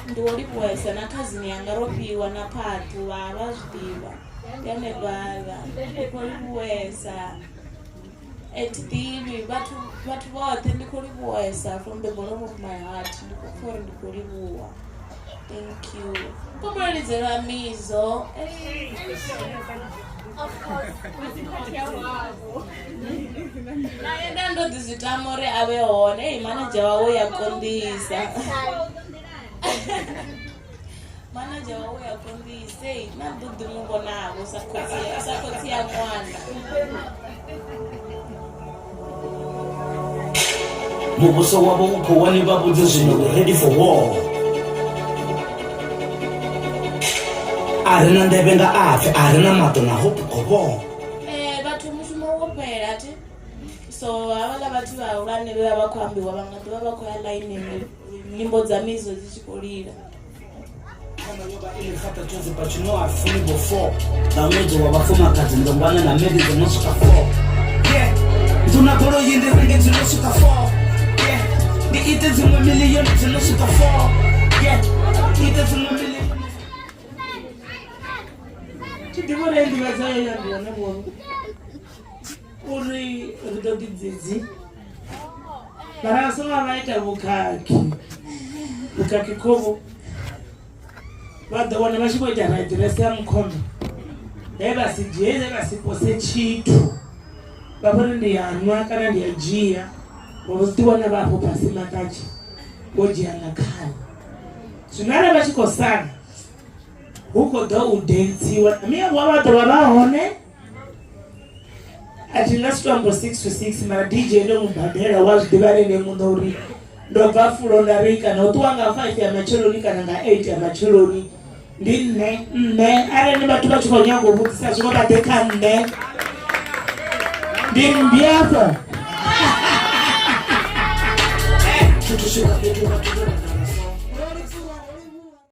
ndi wo livhuwesa na khazini yanga ro fhiwa na phathu vha zwiḓivha ndi hanefhaḽa ndi khou livhuwesa etiḓivhi vhathu vhoṱhe ndi khou livhuwesa from the bottom of my heart ndi khou pfha uri ndi khou livhuwa thank you kumbulelidzelwa mizo naenda ndo ḓi zwi tama uri a vhe hone manager wawe ya konḓisa manager wawe yakondise nandudu mubonavo sakotsi ya mwana mubuso wabo ukhowani babudze zwino we ready for war arina ndebe nga afe arina mato na hope kobo bathu mushumo wo phela ati so avala bathu vahulwane ve vha khou ambiwa vha nga ḓivha vha khou ya ḽainini nyimbo dza mizo dzi tshi khou lila but you know I've seen it before na ṅwedzi wa vhafumakadzi ndombana na medi dzo no swika 4 nduna goloi ndi renge dzo no swika 4 ndi ite dziṅwe miliyoni dzo no swika 4 ite dziṅwe miliyoni Tidivore ndivazayo yambirana bongo uri ri ḓo ḓidzidzi mara songa vaita vhukhakhi khovo vha ḓo wana vha tshi khou ita radiresi ya mukhombe he vha si dzhiele vha si pose tshithu vha vhori ndi ya nwa kana ndi ya dzhia vho ḓi wana vha hafho fhasi maṱatshi vho dzhia nga khani zwino arali vha tshi khou sala hu khou ḓo u dentsiwa miyavho vha ḓo vha vha hone a thi nga si tombo 6 to 6 mara DJ ndo mubadela wa zwiḓivha nene muno uri ndo bva fulo nda ri kana u ṱuwa nga 5 ya matsheloni kana nga 8 ya matsheloni ndi nne arali vhathu vha tshi khou nyaga u vhudzisa zwiṅwe vha ḓe kha nne ndi mbiafho